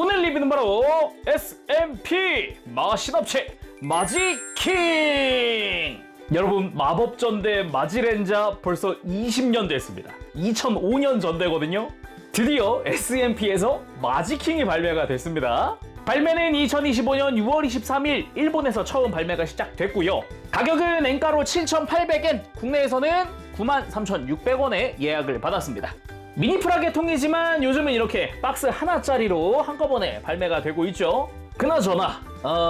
오늘 리뷰는 바로 SMP 마신업체 마지킹. 여러분, 마법전대 마지렌자 벌써 20년 됐습니다. 2005년 전대거든요. 드디어 SMP에서 마지킹이 발매가 됐습니다. 발매는 2025년 6월 23일 일본에서 처음 발매가 시작됐고요. 가격은 엔가로 7,800엔, 국내에서는 93,600원에 예약을 받았습니다. 미니프라 계통이지만 요즘은 이렇게 박스 하나짜리로 한꺼번에 발매가 되고 있죠. 그나저나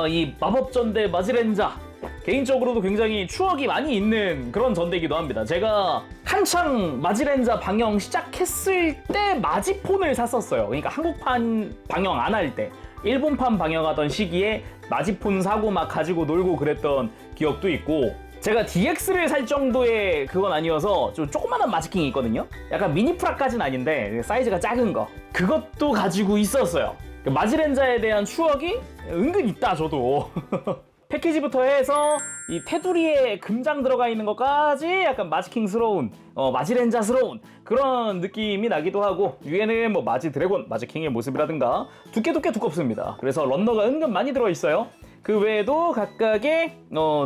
이 마법전대 마지렌자, 개인적으로도 굉장히 추억이 많이 있는 그런 전대이기도 합니다. 제가 한창 마지렌자 방영 시작했을 때 마지폰을 샀었어요. 그러니까 한국판 방영 안 할 때 일본판 방영하던 시기에 마지폰 사고 막 가지고 놀고 그랬던 기억도 있고, 제가 DX를 살 정도의 그건 아니어서 좀 조그만한 마지킹이 있거든요. 약간 미니프라까지는 아닌데 사이즈가 작은 거, 그것도 가지고 있었어요. 마지렌자에 대한 추억이 은근 있다 저도. 패키지부터 해서 이 테두리에 금장 들어가 있는 것까지 약간 마지킹스러운, 마지렌자스러운 그런 느낌이 나기도 하고, 위에는 뭐 마지 드래곤, 마지킹의 모습이라든가 두껍습니다. 그래서 런너가 은근 많이 들어있어요. 그 외에도 각각의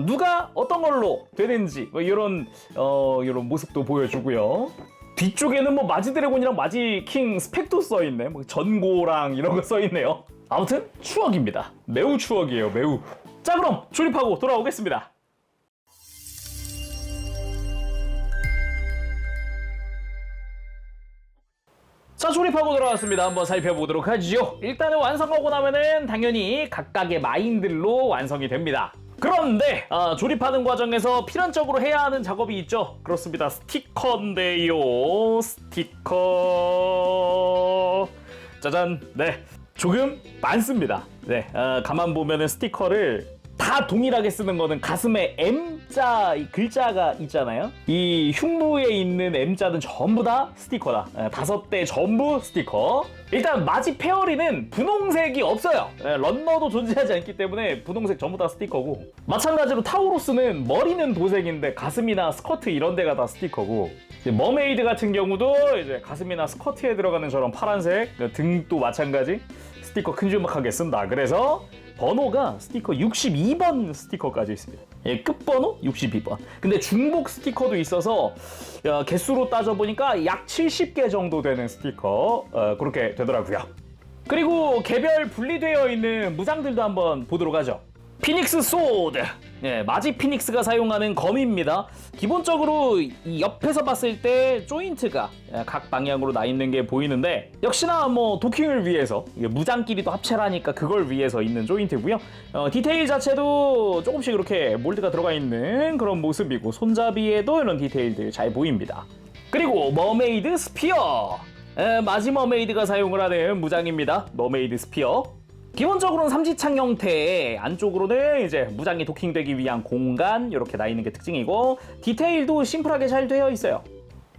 누가 어떤 걸로 되는지 뭐 이런 모습도 보여주고요. 뒤쪽에는 뭐 마지 드래곤이랑 마지킹 스펙도 써있네. 뭐 전고랑 이런 거 써있네요. 아무튼 추억입니다. 매우 추억이에요, 매우. 자, 그럼 조립하고 돌아오겠습니다. 자, 조립하고 돌아왔습니다. 한번 살펴보도록 하죠. 일단은 완성하고 나면은 당연히 각각의 마인들로 완성이 됩니다. 그런데 조립하는 과정에서 필연적으로 해야 하는 작업이 있죠. 그렇습니다. 스티커인데요. 스티커. 짜잔. 네, 조금 많습니다. 네, 가만 보면은 스티커를 다 동일하게 쓰는 거는 가슴에 M자 이 글자가 있잖아요. 이 흉부에 있는 M자는 전부 다 스티커다. 5대 전부 스티커. 일단 마지 페어리는 분홍색이 없어요. 런너도 존재하지 않기 때문에 분홍색 전부 다 스티커고, 마찬가지로 타우로스는 머리는 도색인데 가슴이나 스커트 이런 데가 다 스티커고, 머메이드 같은 경우도 이제 가슴이나 스커트에 들어가는 저런 파란색, 등도 마찬가지 스티커 큼지막하게 쓴다. 그래서 번호가 스티커 62번 스티커까지 있습니다. 예, 끝번호 62번. 근데 중복 스티커도 있어서 개수로 따져보니까 약 70개 정도 되는 스티커, 그렇게 되더라고요. 그리고 개별 분리되어 있는 무장들도 한번 보도록 하죠. 피닉스 소드. 네, 마지 피닉스가 사용하는 검입니다. 기본적으로 이 옆에서 봤을 때 조인트가 각 방향으로 나 있는 게 보이는데, 역시나 뭐 도킹을 위해서, 무장끼리도 합체라니까 그걸 위해서 있는 조인트고요. 디테일 자체도 조금씩 이렇게 몰드가 들어가 있는 그런 모습이고, 손잡이에도 이런 디테일들 잘 보입니다. 그리고 머메이드 스피어. 마지 머메이드가 사용을 하는 무장입니다. 머메이드 스피어. 기본적으로는 삼지창 형태의 안쪽으로는 이제 무장이 도킹되기 위한 공간 이렇게 나 있는 게 특징이고, 디테일도 심플하게 잘 되어 있어요.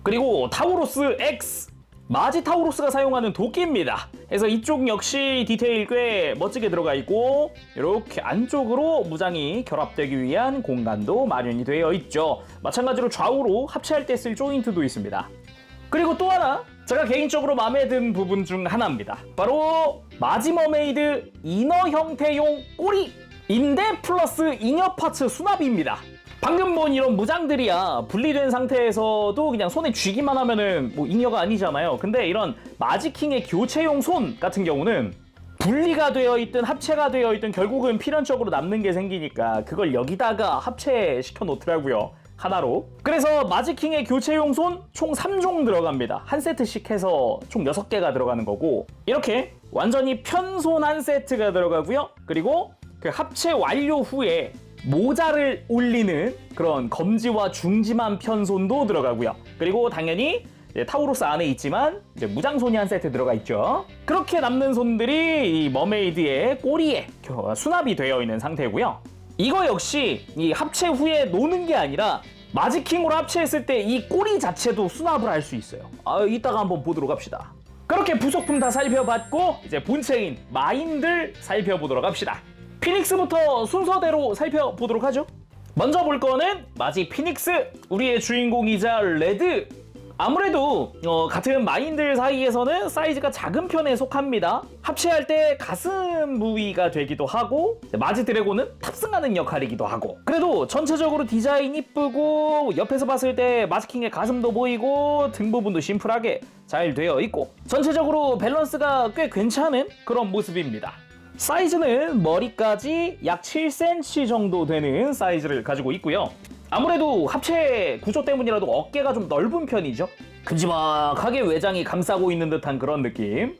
그리고 타우로스 X, 마지 타우로스가 사용하는 도끼입니다. 그래서 이쪽 역시 디테일 꽤 멋지게 들어가 있고, 이렇게 안쪽으로 무장이 결합되기 위한 공간도 마련이 되어 있죠. 마찬가지로 좌우로 합체할 때 쓸 조인트도 있습니다. 그리고 또 하나, 제가 개인적으로 마음에 든 부분 중 하나입니다. 바로 마지 머메이드 이너 형태용 꼬리인데 플러스 잉여 파츠 수납입니다. 방금 본 이런 무장들이야 분리된 상태에서도 그냥 손에 쥐기만 하면은 뭐 잉여가 아니잖아요. 근데 이런 마지킹의 교체용 손 같은 경우는 분리가 되어 있든 합체가 되어 있든 결국은 필연적으로 남는 게 생기니까 그걸 여기다가 합체시켜 놓더라고요. 하나로. 그래서 마지킹의 교체용 손 총 3종 들어갑니다. 한 세트씩 해서 총 6개가 들어가는 거고, 이렇게 완전히 편손 한 세트가 들어가고요. 그리고 그 합체 완료 후에 모자를 올리는 그런 검지와 중지만 편손도 들어가고요. 그리고 당연히 타우로스 안에 있지만 이제 무장손이 한 세트 들어가 있죠. 그렇게 남는 손들이 이 머메이드의 꼬리에 수납이 되어 있는 상태고요. 이거 역시 이 합체 후에 노는 게 아니라 마지킹으로 합체했을 때 이 꼬리 자체도 수납을 할 수 있어요. 이따가 한번 보도록 합시다. 그렇게 부속품 다 살펴봤고, 이제 본체인 마인들 살펴보도록 합시다. 피닉스부터 순서대로 살펴보도록 하죠. 먼저 볼 거는 마지 피닉스, 우리의 주인공이자 레드 아무래도 같은 마인들 사이에서는 사이즈가 작은 편에 속합니다. 합체할 때 가슴 부위가 되기도 하고 마지 드래곤은 탑승하는 역할이기도 하고 그래도 전체적으로 디자인 이쁘고 옆에서 봤을 때 마지킹의 가슴도 보이고 등 부분도 심플하게 잘 되어 있고 전체적으로 밸런스가 꽤 괜찮은 그런 모습입니다. 사이즈는 머리까지 약 7cm 정도 되는 사이즈를 가지고 있고요. 아무래도 합체 구조 때문이라도 어깨가 좀 넓은 편이죠. 큼지막하게 외장이 감싸고 있는 듯한 그런 느낌.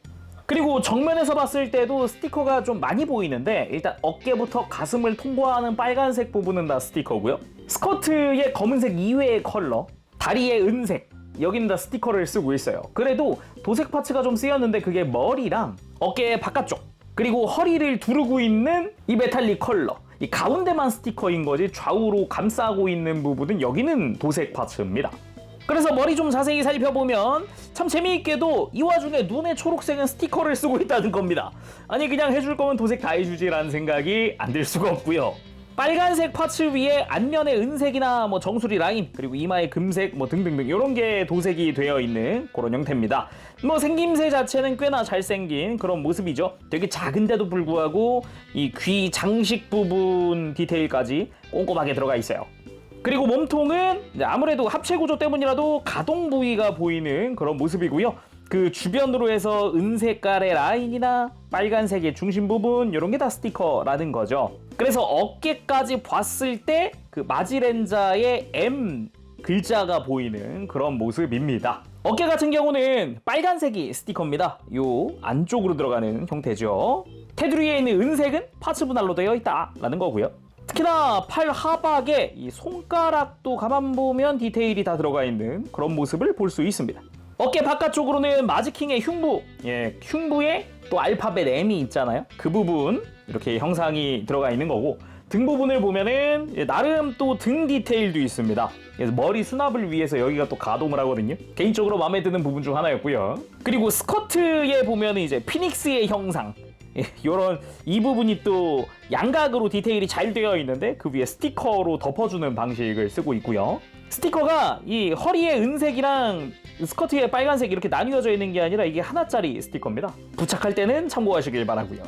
그리고 정면에서 봤을 때도 스티커가 좀 많이 보이는데 일단 어깨부터 가슴을 통과하는 빨간색 부분은 다 스티커고요. 스커트의 검은색 이외의 컬러, 다리의 은색, 여기는 다 스티커를 쓰고 있어요. 그래도 도색 파츠가 좀 쓰였는데 그게 머리랑 어깨의 바깥쪽 그리고 허리를 두르고 있는 이 메탈릭 컬러, 이 가운데만 스티커인 거지 좌우로 감싸고 있는 부분은 여기는 도색 파츠입니다. 그래서 머리 좀 자세히 살펴보면 참 재미있게도 이 와중에 눈의 초록색은 스티커를 쓰고 있다는 겁니다. 아니 그냥 해줄 거면 도색 다 해주지 라는 생각이 안 들 수가 없고요. 빨간색 파츠 위에 안면에 은색이나 뭐 정수리 라인 그리고 이마에 금색 뭐 등등등 이런 게 도색이 되어 있는 그런 형태입니다. 뭐 생김새 자체는 꽤나 잘생긴 그런 모습이죠. 되게 작은데도 불구하고 이 귀 장식 부분 디테일까지 꼼꼼하게 들어가 있어요. 그리고 몸통은 아무래도 합체 구조 때문이라도 가동 부위가 보이는 그런 모습이고요. 그 주변으로 해서 은색깔의 라인이나 빨간색의 중심 부분 이런 게 다 스티커라는 거죠. 그래서 어깨까지 봤을 때 그 마지렌자의 M 글자가 보이는 그런 모습입니다. 어깨 같은 경우는 빨간색이 스티커입니다. 요 안쪽으로 들어가는 형태죠. 테두리에 있는 은색은 파츠 분할로 되어 있다라는 거고요. 특히나 팔 하박에 이 손가락도 가만 보면 디테일이 다 들어가 있는 그런 모습을 볼 수 있습니다. 어깨 바깥쪽으로는 마지킹의 흉부, 흉부에 또 알파벳 M이 있잖아요. 그 부분 이렇게 형상이 들어가 있는 거고 등 부분을 보면은 나름 또 등 디테일도 있습니다. 그래서 머리 수납을 위해서 여기가 또 가동을 하거든요. 개인적으로 마음에 드는 부분 중 하나였고요. 그리고 스커트에 보면은 이제 피닉스의 형상, 요런 이 부분이 또 양각으로 디테일이 잘 되어 있는데 그 위에 스티커로 덮어주는 방식을 쓰고 있고요. 스티커가 이 허리에 은색이랑 스커트에 빨간색 이렇게 나뉘어져 있는 게 아니라 이게 하나짜리 스티커입니다. 부착할 때는 참고하시길 바라고요.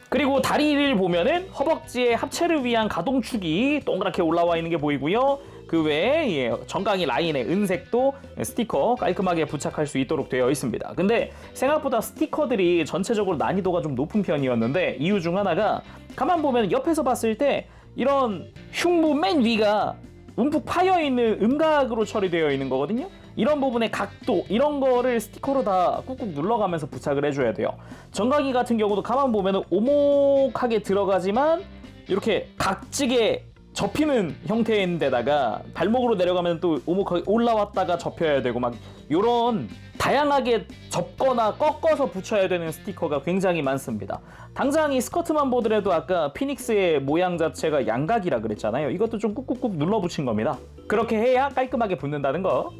그리고 다리를 보면은 허벅지에 합체를 위한 가동축이 동그랗게 올라와 있는 게 보이고요. 그 외에 정강이 라인에 은색도 스티커 깔끔하게 부착할 수 있도록 되어 있습니다. 근데 생각보다 스티커들이 전체적으로 난이도가 좀 높은 편이었는데 이유 중 하나가 가만 보면 옆에서 봤을 때 이런 흉부 맨 위가 움푹 파여있는 음각으로 처리되어 있는 거거든요. 이런 부분의 각도 이런 거를 스티커로 다 꾹꾹 눌러가면서 부착을 해줘야 돼요. 정강이 같은 경우도 가만 보면 오목하게 들어가지만 이렇게 각지게 접히는 형태인데다가 발목으로 내려가면 또 오목하게 올라왔다가 접혀야 되고 막 요런 다양하게 접거나 꺾어서 붙여야 되는 스티커가 굉장히 많습니다. 당장 이 스커트만 보더라도 아까 피닉스의 모양 자체가 양각이라 그랬잖아요. 이것도 좀 꾹꾹꾹 눌러 붙인 겁니다. 그렇게 해야 깔끔하게 붙는다는 거.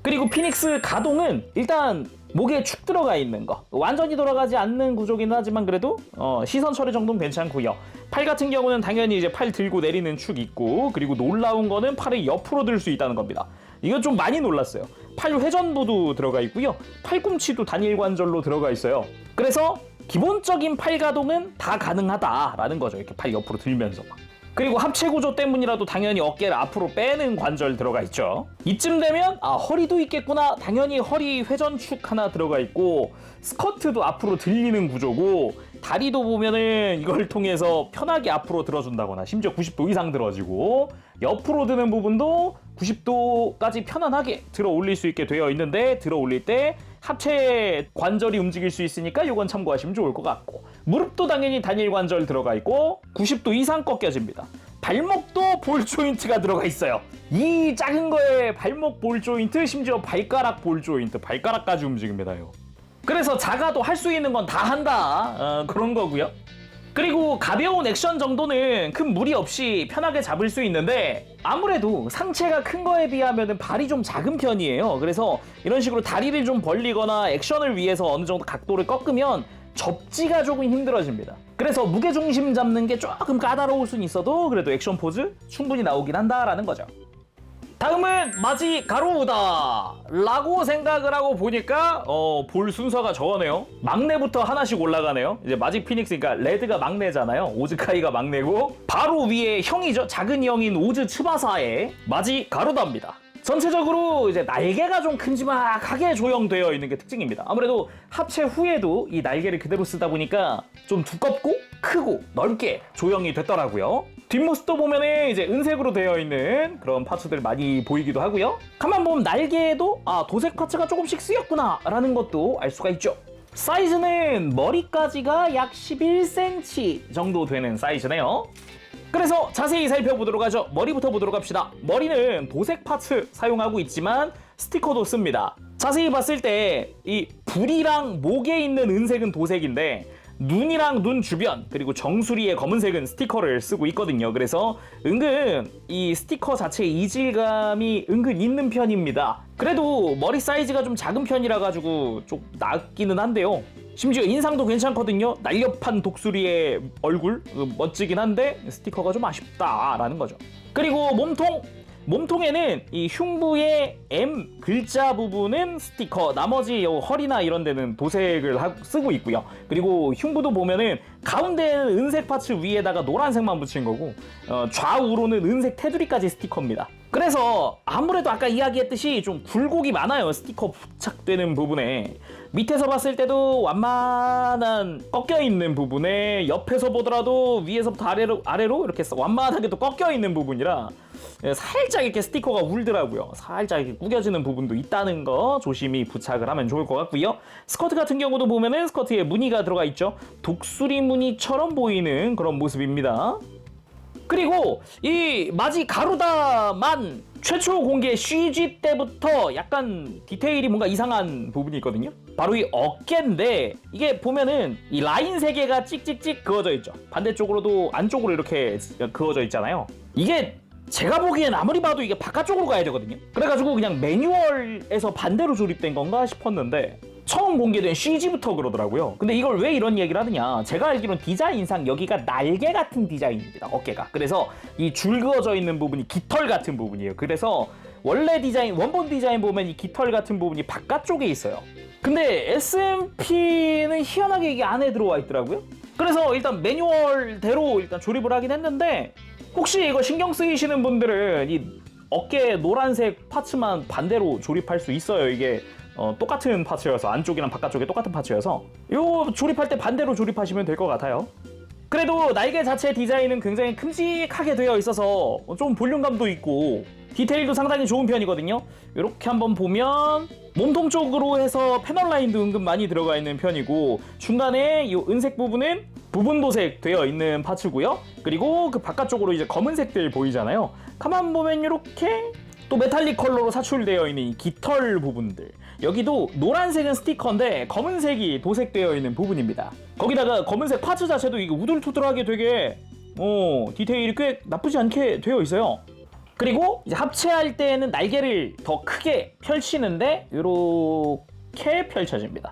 그리고 피닉스 가동은 일단 목에 축 들어가 있는 거 완전히 돌아가지 않는 구조긴 하지만 그래도 시선 처리 정도는 괜찮고요. 팔 같은 경우는 당연히 이제 팔 들고 내리는 축 있고 그리고 놀라운 거는 팔을 옆으로 들 수 있다는 겁니다. 이건 좀 많이 놀랐어요. 팔 회전부도 들어가 있고요. 팔꿈치도 단일 관절로 들어가 있어요. 그래서 기본적인 팔 가동은 다 가능하다라는 거죠. 이렇게 팔 옆으로 들면서 막. 그리고 합체 구조 때문이라도 당연히 어깨를 앞으로 빼는 관절 들어가 있죠. 이쯤 되면 허리도 있겠구나. 당연히 허리 회전축 하나 들어가 있고 스커트도 앞으로 들리는 구조고 다리도 보면은 이걸 통해서 편하게 앞으로 들어준다거나 심지어 90도 이상 들어지고 옆으로 드는 부분도 90도까지 편안하게 들어 올릴 수 있게 되어 있는데 들어 올릴 때 하체 관절이 움직일 수 있으니까 이건 참고하시면 좋을 것 같고 무릎도 당연히 단일 관절 들어가 있고 90도 이상 꺾여집니다. 발목도 볼 조인트가 들어가 있어요. 이 작은 거에 발목 볼 조인트 심지어 발가락 볼 조인트 발가락까지 움직입니다요. 그래서 작아도 할 수 있는 건 다 한다 그런 거고요. 그리고 가벼운 액션 정도는 큰 무리 없이 편하게 잡을 수 있는데 아무래도 상체가 큰 거에 비하면 발이 좀 작은 편이에요. 그래서 이런 식으로 다리를 좀 벌리거나 액션을 위해서 어느 정도 각도를 꺾으면 접지가 조금 힘들어집니다. 그래서 무게중심 잡는 게 조금 까다로울 수는 있어도 그래도 액션 포즈 충분히 나오긴 한다라는 거죠. 다음은 마지 가루다 라고 생각을 하고 보니까 볼 순서가 저거네요. 막내부터 하나씩 올라가네요. 이제 마지 피닉스, 그러니까 레드가 막내잖아요. 오즈카이가 막내고 바로 위에 형이죠. 작은 형인 오즈 츠바사의 마지 가루다입니다. 전체적으로 이제 날개가 좀 큼지막하게 조형되어 있는 게 특징입니다. 아무래도 합체 후에도 이 날개를 그대로 쓰다 보니까 좀 두껍고 크고 넓게 조형이 됐더라고요. 뒷모습도 보면은 이제 은색으로 되어 있는 그런 파츠들 많이 보이기도 하고요. 가만 보면 날개에도 도색 파츠가 조금씩 쓰였구나 라는 것도 알 수가 있죠. 사이즈는 머리까지가 약 11cm 정도 되는 사이즈네요. 그래서 자세히 살펴보도록 하죠. 머리부터 보도록 합시다. 머리는 도색 파츠 사용하고 있지만 스티커도 씁니다. 자세히 봤을 때 이 불이랑 목에 있는 은색은 도색인데 눈이랑 눈 주변 그리고 정수리의 검은색은 스티커를 쓰고 있거든요. 그래서 은근 이 스티커 자체의 이질감이 은근 있는 편입니다. 그래도 머리 사이즈가 좀 작은 편이라 가지고 좀 낫기는 한데요. 심지어 인상도 괜찮거든요. 날렵한 독수리의 얼굴 멋지긴 한데 스티커가 좀 아쉽다라는 거죠. 그리고 몸통에는 이 흉부의 M 글자 부분은 스티커, 나머지 허리나 이런 데는 도색을 쓰고 있고요. 그리고 흉부도 보면은 가운데는 은색 파츠 위에다가 노란색만 붙인 거고 좌우로는 은색 테두리까지 스티커입니다. 그래서 아무래도 아까 이야기했듯이 좀 굴곡이 많아요. 스티커 부착되는 부분에. 밑에서 봤을 때도 완만한 꺾여있는 부분에 옆에서 보더라도 위에서부터 아래로 이렇게 완만하게 또 꺾여있는 부분이라 살짝 이렇게 스티커가 울더라고요. 살짝 이렇게 구겨지는 부분도 있다는 거 조심히 부착을 하면 좋을 것 같고요. 스커트 같은 경우도 보면은 스커트에 무늬가 들어가 있죠. 독수리 무늬처럼 보이는 그런 모습입니다. 그리고 이 마지 가루다만 최초 공개 CG 때부터 약간 디테일이 뭔가 이상한 부분이 있거든요. 바로 이 어깨인데 이게 보면은 이 라인 3개가 찍찍찍 그어져 있죠. 반대쪽으로도 안쪽으로 이렇게 그어져 있잖아요. 이게 제가 보기엔 아무리 봐도 이게 바깥쪽으로 가야 되거든요. 그래가지고 그냥 매뉴얼에서 반대로 조립된 건가 싶었는데 처음 공개된 CG부터 그러더라고요. 근데 이걸 왜 이런 얘기를 하느냐, 제가 알기로는 디자인상 여기가 날개 같은 디자인입니다. 어깨가. 그래서 이 줄 그어져 있는 부분이 깃털 같은 부분이에요. 그래서 원래 디자인, 원본 디자인 보면 이 깃털 같은 부분이 바깥쪽에 있어요. 근데 SMP는 희한하게 이게 안에 들어와 있더라고요. 그래서 일단 매뉴얼대로 일단 조립을 하긴 했는데 혹시 이거 신경 쓰이시는 분들은 이 어깨 노란색 파츠만 반대로 조립할 수 있어요. 이게 똑같은 파츠여서, 안쪽이랑 바깥쪽에 똑같은 파츠여서 요 조립할 때 반대로 조립하시면 될 것 같아요. 그래도 날개 자체 디자인은 굉장히 큼직하게 되어 있어서 좀 볼륨감도 있고 디테일도 상당히 좋은 편이거든요. 이렇게 한번 보면 몸통 쪽으로 해서 패널 라인도 은근 많이 들어가 있는 편이고 중간에 이 은색 부분은 부분 도색 되어 있는 파츠고요. 그리고 그 바깥쪽으로 이제 검은색들 보이잖아요. 가만 보면 이렇게 또 메탈릭 컬러로 사출되어 있는 이 깃털 부분들, 여기도 노란색은 스티커인데 검은색이 도색되어 있는 부분입니다. 거기다가 검은색 파츠 자체도 이게 우둘투둘하게 되게 디테일이 꽤 나쁘지 않게 되어 있어요. 그리고 이제 합체할 때는 날개를 더 크게 펼치는데 이렇게 펼쳐집니다.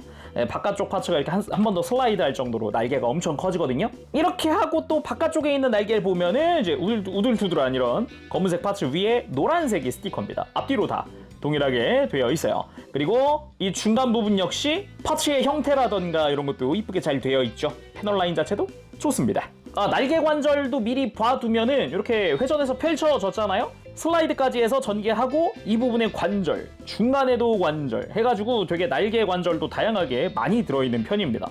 바깥쪽 파츠가 이렇게 한 번 더 슬라이드 할 정도로 날개가 엄청 커지거든요. 이렇게 하고 또 바깥쪽에 있는 날개를 보면은 이제 우들투들한 이런 검은색 파츠 위에 노란색이 스티커입니다. 앞뒤로 다 동일하게 되어 있어요. 그리고 이 중간 부분 역시 파츠의 형태라던가 이런 것도 이쁘게 잘 되어 있죠. 패널 라인 자체도 좋습니다. 날개 관절도 미리 봐두면은 이렇게 회전해서 펼쳐졌잖아요. 슬라이드까지 해서 전개하고 이 부분에 관절, 중간에도 관절 해가지고 되게 날개 관절도 다양하게 많이 들어있는 편입니다.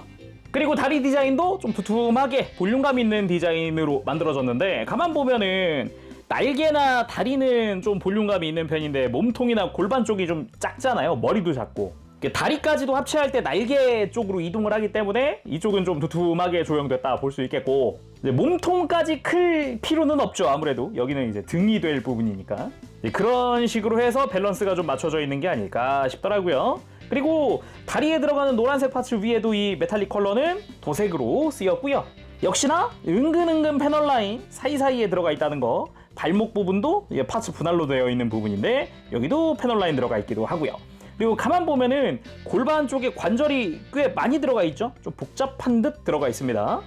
그리고 다리 디자인도 좀 두툼하게 볼륨감 있는 디자인으로 만들어졌는데 가만 보면은 날개나 다리는 좀 볼륨감이 있는 편인데 몸통이나 골반 쪽이 좀 작잖아요. 머리도 작고. 다리까지도 합체할 때 날개 쪽으로 이동을 하기 때문에 이쪽은 좀 두툼하게 조형됐다 볼 수 있겠고, 이제 몸통까지 클 필요는 없죠. 아무래도 여기는 이제 등이 될 부분이니까 그런 식으로 해서 밸런스가 좀 맞춰져 있는 게 아닐까 싶더라고요. 그리고 다리에 들어가는 노란색 파츠 위에도 이 메탈릭 컬러는 도색으로 쓰였고요. 역시나 은근 패널 라인 사이사이에 들어가 있다는 거, 발목 부분도 파츠 분할로 되어 있는 부분인데 여기도 패널 라인 들어가 있기도 하고요. 그리고 가만 보면은 골반 쪽에 관절이 꽤 많이 들어가 있죠. 좀 복잡한 듯 들어가 있습니다.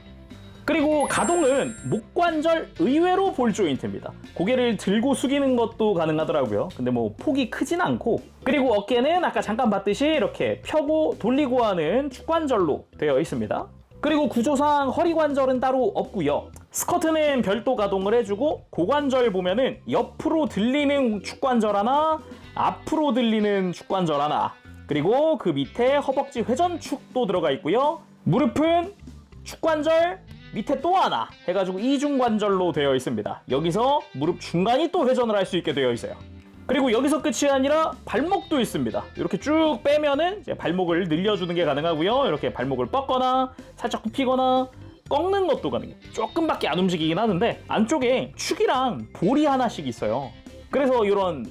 그리고 가동은 목관절 의외로 볼 조인트입니다. 고개를 들고 숙이는 것도 가능하더라고요. 근데 뭐 폭이 크진 않고, 그리고 어깨는 아까 잠깐 봤듯이 이렇게 펴고 돌리고 하는 축관절로 되어 있습니다. 그리고 구조상 허리 관절은 따로 없고요. 스커트는 별도 가동을 해주고, 고관절 보면은 옆으로 들리는 축관절 하나, 앞으로 들리는 축관절 하나, 그리고 그 밑에 허벅지 회전축도 들어가 있고요. 무릎은 축관절 밑에 또 하나 해가지고 이중관절로 되어 있습니다. 여기서 무릎 중간이 또 회전을 할 수 있게 되어 있어요. 그리고 여기서 끝이 아니라 발목도 있습니다. 이렇게 쭉 빼면은 이제 발목을 늘려주는 게 가능하고요. 이렇게 발목을 뻗거나 살짝 굽히거나 꺾는 것도 가능해요. 조금밖에 안 움직이긴 하는데 안쪽에 축이랑 볼이 하나씩 있어요. 그래서 이런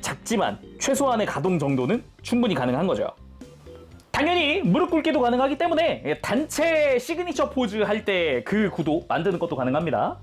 작지만 최소한의 가동 정도는 충분히 가능한 거죠. 당연히 무릎 꿇기도 가능하기 때문에 단체 시그니처 포즈 할 때 그 구도 만드는 것도 가능합니다.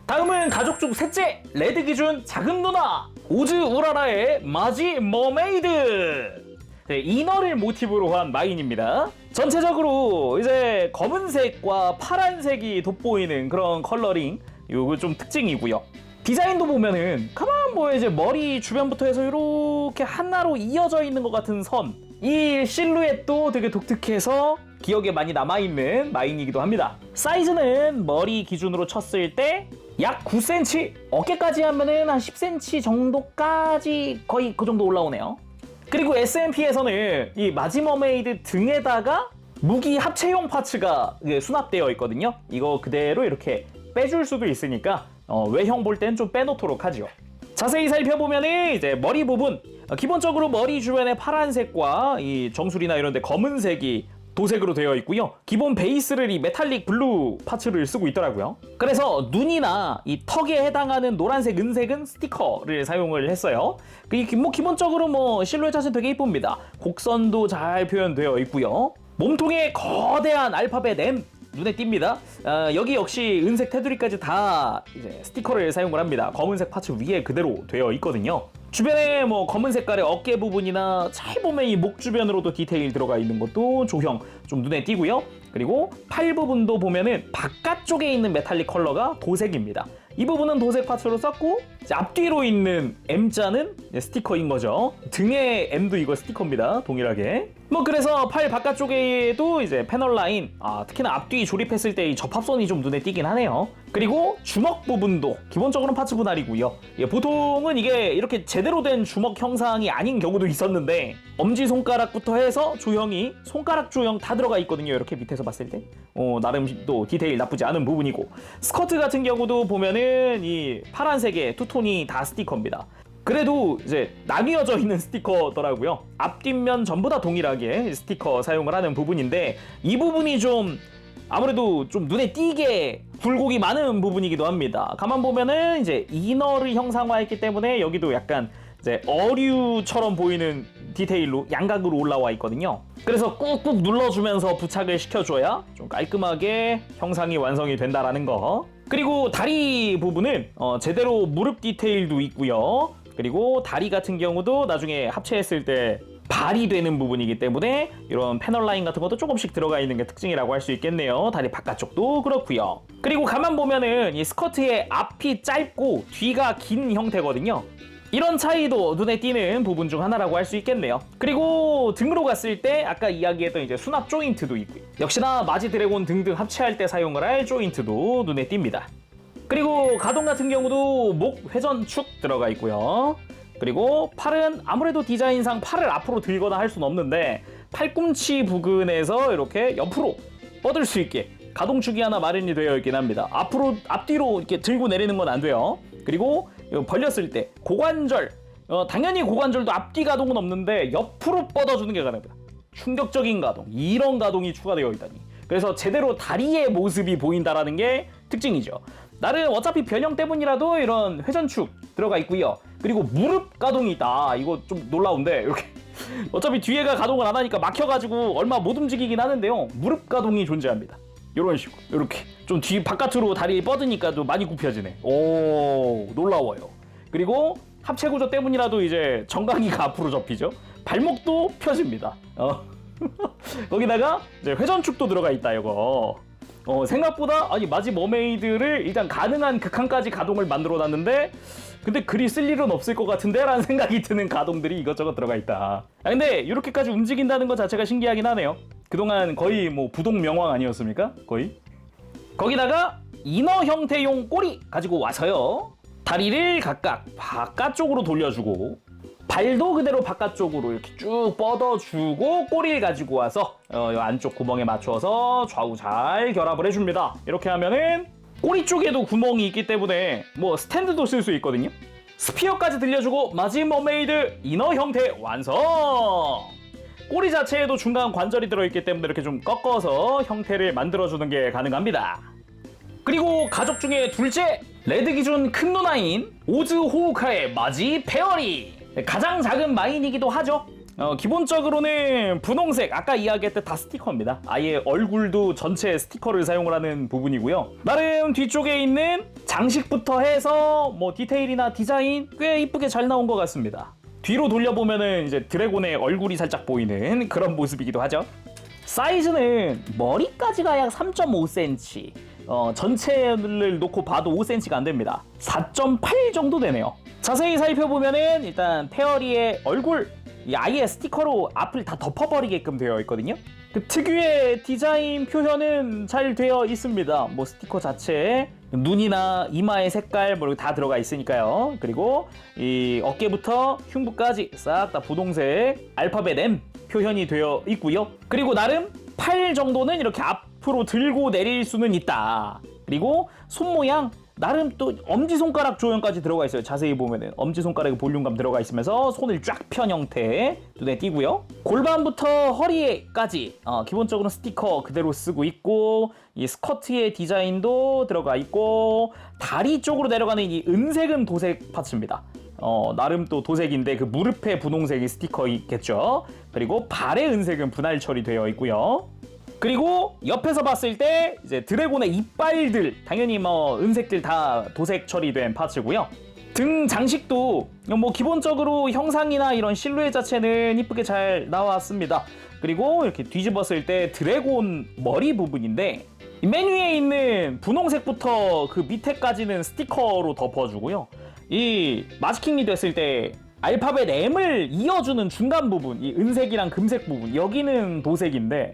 다음은 가족 중 셋째, 레드 기준 작은 누나 오즈 우라라의 마지 머메이드. 이너를 모티브로 한 마인입니다. 전체적으로 이제 검은색과 파란색이 돋보이는 그런 컬러링, 요거 좀 특징이고요. 디자인도 보면은 가만 보여 이제 머리 주변부터 해서 이렇게 하나로 이어져 있는 것 같은 선, 이 실루엣도 되게 독특해서 기억에 많이 남아있는 마인이기도 합니다. 사이즈는 머리 기준으로 쳤을 때 약 9cm, 어깨까지 하면은 한 10cm 정도까지 거의 그 정도 올라오네요. 그리고 S&P에서는 이 마지머메이드 등에다가 무기 합체용 파츠가 수납되어 있거든요. 이거 그대로 이렇게 빼줄 수도 있으니까 외형 볼 땐 좀 빼놓도록 하죠. 자세히 살펴보면 이제 머리 부분, 기본적으로 머리 주변에 파란색과 이 정수리나 이런 데 검은색이 도색으로 되어 있고요. 기본 베이스를 이 메탈릭 블루 파츠를 쓰고 있더라고요. 그래서 눈이나 이 턱에 해당하는 노란색, 은색은 스티커를 사용을 했어요. 기본적으로 뭐 실루엣 자체는 되게 이쁩니다. 곡선도 잘 표현되어 있고요. 몸통에 거대한 알파벳 M 눈에 띕니다. 여기 역시 은색 테두리까지 다 이제 스티커를 사용을 합니다. 검은색 파츠 위에 그대로 되어 있거든요. 주변에 뭐 검은 색깔의 어깨 부분이나 잘 보면 이 목 주변으로도 디테일 들어가 있는 것도 조형 좀 눈에 띄고요. 그리고 팔 부분도 보면은 바깥쪽에 있는 메탈릭 컬러가 도색입니다. 이 부분은 도색 파츠로 썼고, 앞뒤로 있는 M자는 스티커인 거죠. 등에 M도 이거 스티커입니다. 동일하게. 뭐 그래서 팔 바깥쪽에도 이제 패널 라인, 특히나 앞뒤 조립했을 때 이 접합선이 좀 눈에 띄긴 하네요. 그리고 주먹 부분도 기본적으로는 파츠 분할이고요. 보통은 이게 이렇게 제대로 된 주먹 형상이 아닌 경우도 있었는데, 엄지손가락부터 해서 조형이 손가락 조형 다 들어가 있거든요. 이렇게 밑에서 봤을 때 나름 또 디테일 나쁘지 않은 부분이고, 스커트 같은 경우도 보면은 이 파란색의 투톤이 다 스티커입니다. 그래도 이제 나뉘어져 있는 스티커더라고요. 앞뒷면 전부 다 동일하게 스티커 사용을 하는 부분인데, 이 부분이 좀 아무래도 좀 눈에 띄게 굴곡이 많은 부분이기도 합니다. 가만 보면은 이제 이너를 형상화했기 때문에 여기도 약간 이제 어류처럼 보이는 디테일로 양각으로 올라와 있거든요. 그래서 꾹꾹 눌러주면서 부착을 시켜줘야 좀 깔끔하게 형상이 완성이 된다라는 거. 그리고 다리 부분은 제대로 무릎 디테일도 있고요. 그리고 다리 같은 경우도 나중에 합체했을 때 발이 되는 부분이기 때문에 이런 패널 라인 같은 것도 조금씩 들어가 있는 게 특징이라고 할 수 있겠네요. 다리 바깥쪽도 그렇고요. 그리고 가만 보면은 이 스커트의 앞이 짧고 뒤가 긴 형태거든요. 이런 차이도 눈에 띄는 부분 중 하나라고 할 수 있겠네요. 그리고 등으로 갔을 때 아까 이야기했던 이제 수납 조인트도 있고요. 역시나 마지 드래곤 등등 합체할 때 사용을 할 조인트도 눈에 띕니다. 그리고 가동 같은 경우도 목 회전축 들어가 있고요. 그리고 팔은 아무래도 디자인상 팔을 앞으로 들거나 할 수는 없는데, 팔꿈치 부근에서 이렇게 옆으로 뻗을 수 있게 가동축이 하나 마련이 되어 있긴 합니다. 앞뒤로 이렇게 들고 내리는 건 안 돼요. 그리고 벌렸을 때 고관절, 당연히 고관절도 앞뒤 가동은 없는데 옆으로 뻗어주는 게 가능합니다. 충격적인 가동, 이런 가동이 추가되어 있다니. 그래서 제대로 다리의 모습이 보인다라는 게 특징이죠. 나름 어차피 변형 때문이라도 이런 회전축 들어가 있고요. 그리고 무릎 가동이 있다. 이거 좀 놀라운데, 이렇게 어차피 뒤에가 가동을 안 하니까 막혀가지고 얼마 못 움직이긴 하는데요. 무릎 가동이 존재합니다. 이런 식으로 이렇게 좀 뒤 바깥으로 다리 뻗으니까 좀 많이 굽혀지네. 오, 놀라워요. 그리고 합체 구조 때문이라도 이제 정강이가 앞으로 접히죠. 발목도 펴집니다. 거기다가 이제 회전축도 들어가 있다. 이거 생각보다 아니 마지 머메이드를 일단 가능한 극한까지 가동을 만들어 놨는데 근데 글이 쓸 일은 없을 것 같은데 라는 생각이 드는 가동들이 이것저것 들어가 있다. 근데 이렇게까지 움직인다는 것 자체가 신기하긴 하네요. 그동안 거의 뭐 부동 명왕 아니었습니까? 거의. 거기다가 이너 형태용 꼬리 가지고 와서요. 다리를 각각 바깥쪽으로 돌려주고 발도 그대로 바깥쪽으로 이렇게 쭉 뻗어주고 꼬리를 가지고 와서 안쪽 구멍에 맞춰서 좌우 잘 결합을 해줍니다. 이렇게 하면은 꼬리 쪽에도 구멍이 있기 때문에 뭐 스탠드도 쓸 수 있거든요. 스피어까지 들려주고 마지 머메이드 이너 형태 완성! 꼬리 자체에도 중간 관절이 들어있기 때문에 이렇게 좀 꺾어서 형태를 만들어주는 게 가능합니다. 그리고 가족 중에 둘째, 레드 기준 큰 누나인 오즈 호우카의 마지 페어리. 가장 작은 마인이기도 하죠. 기본적으로는 분홍색, 아까 이야기했듯 다 스티커입니다. 아예 얼굴도 전체 스티커를 사용을 하는 부분이고요. 나름 뒤쪽에 있는 장식부터 해서 뭐 디테일이나 디자인 꽤 이쁘게 잘 나온 것 같습니다. 뒤로 돌려보면은 이제 드래곤의 얼굴이 살짝 보이는 그런 모습이기도 하죠. 사이즈는 머리까지가 약 3.5cm, 전체를 놓고 봐도 5cm가 안 됩니다. 4.8 정도 되네요. 자세히 살펴보면은 일단 페어리의 얼굴 아예 스티커로 앞을 다 덮어버리게끔 되어 있거든요. 그 특유의 디자인 표현은 잘 되어 있습니다. 뭐 스티커 자체에 눈이나 이마의 색깔 뭐 다 들어가 있으니까요. 그리고 이 어깨부터 흉부까지 싹 다 분홍색 알파벳 M 표현이 되어 있고요. 그리고 나름 팔 정도는 이렇게 앞으로 들고 내릴 수는 있다. 그리고 손 모양 나름 또 엄지손가락 조형까지 들어가 있어요. 자세히 보면은 엄지손가락에 볼륨감 들어가 있으면서 손을 쫙 편 형태 눈에 띄고요. 골반부터 허리에까지 기본적으로 스티커 그대로 쓰고 있고 이 스커트의 디자인도 들어가 있고 다리 쪽으로 내려가는 이 은색은 도색 파츠입니다. 나름 또 도색인데 그 무릎에 분홍색이 스티커 있겠죠. 그리고 발의 은색은 분할 처리되어 있고요. 그리고 옆에서 봤을 때 이제 드래곤의 이빨들 당연히 뭐 은색들 다 도색 처리된 파츠고요. 등 장식도 뭐 기본적으로 형상이나 이런 실루엣 자체는 이쁘게 잘 나왔습니다. 그리고 이렇게 뒤집었을 때 드래곤 머리 부분인데 맨 위에 있는 분홍색부터 그 밑에까지는 스티커로 덮어주고요. 이 마스킹이 됐을 때 알파벳 M을 이어주는 중간 부분, 이 은색이랑 금색 부분, 여기는 도색인데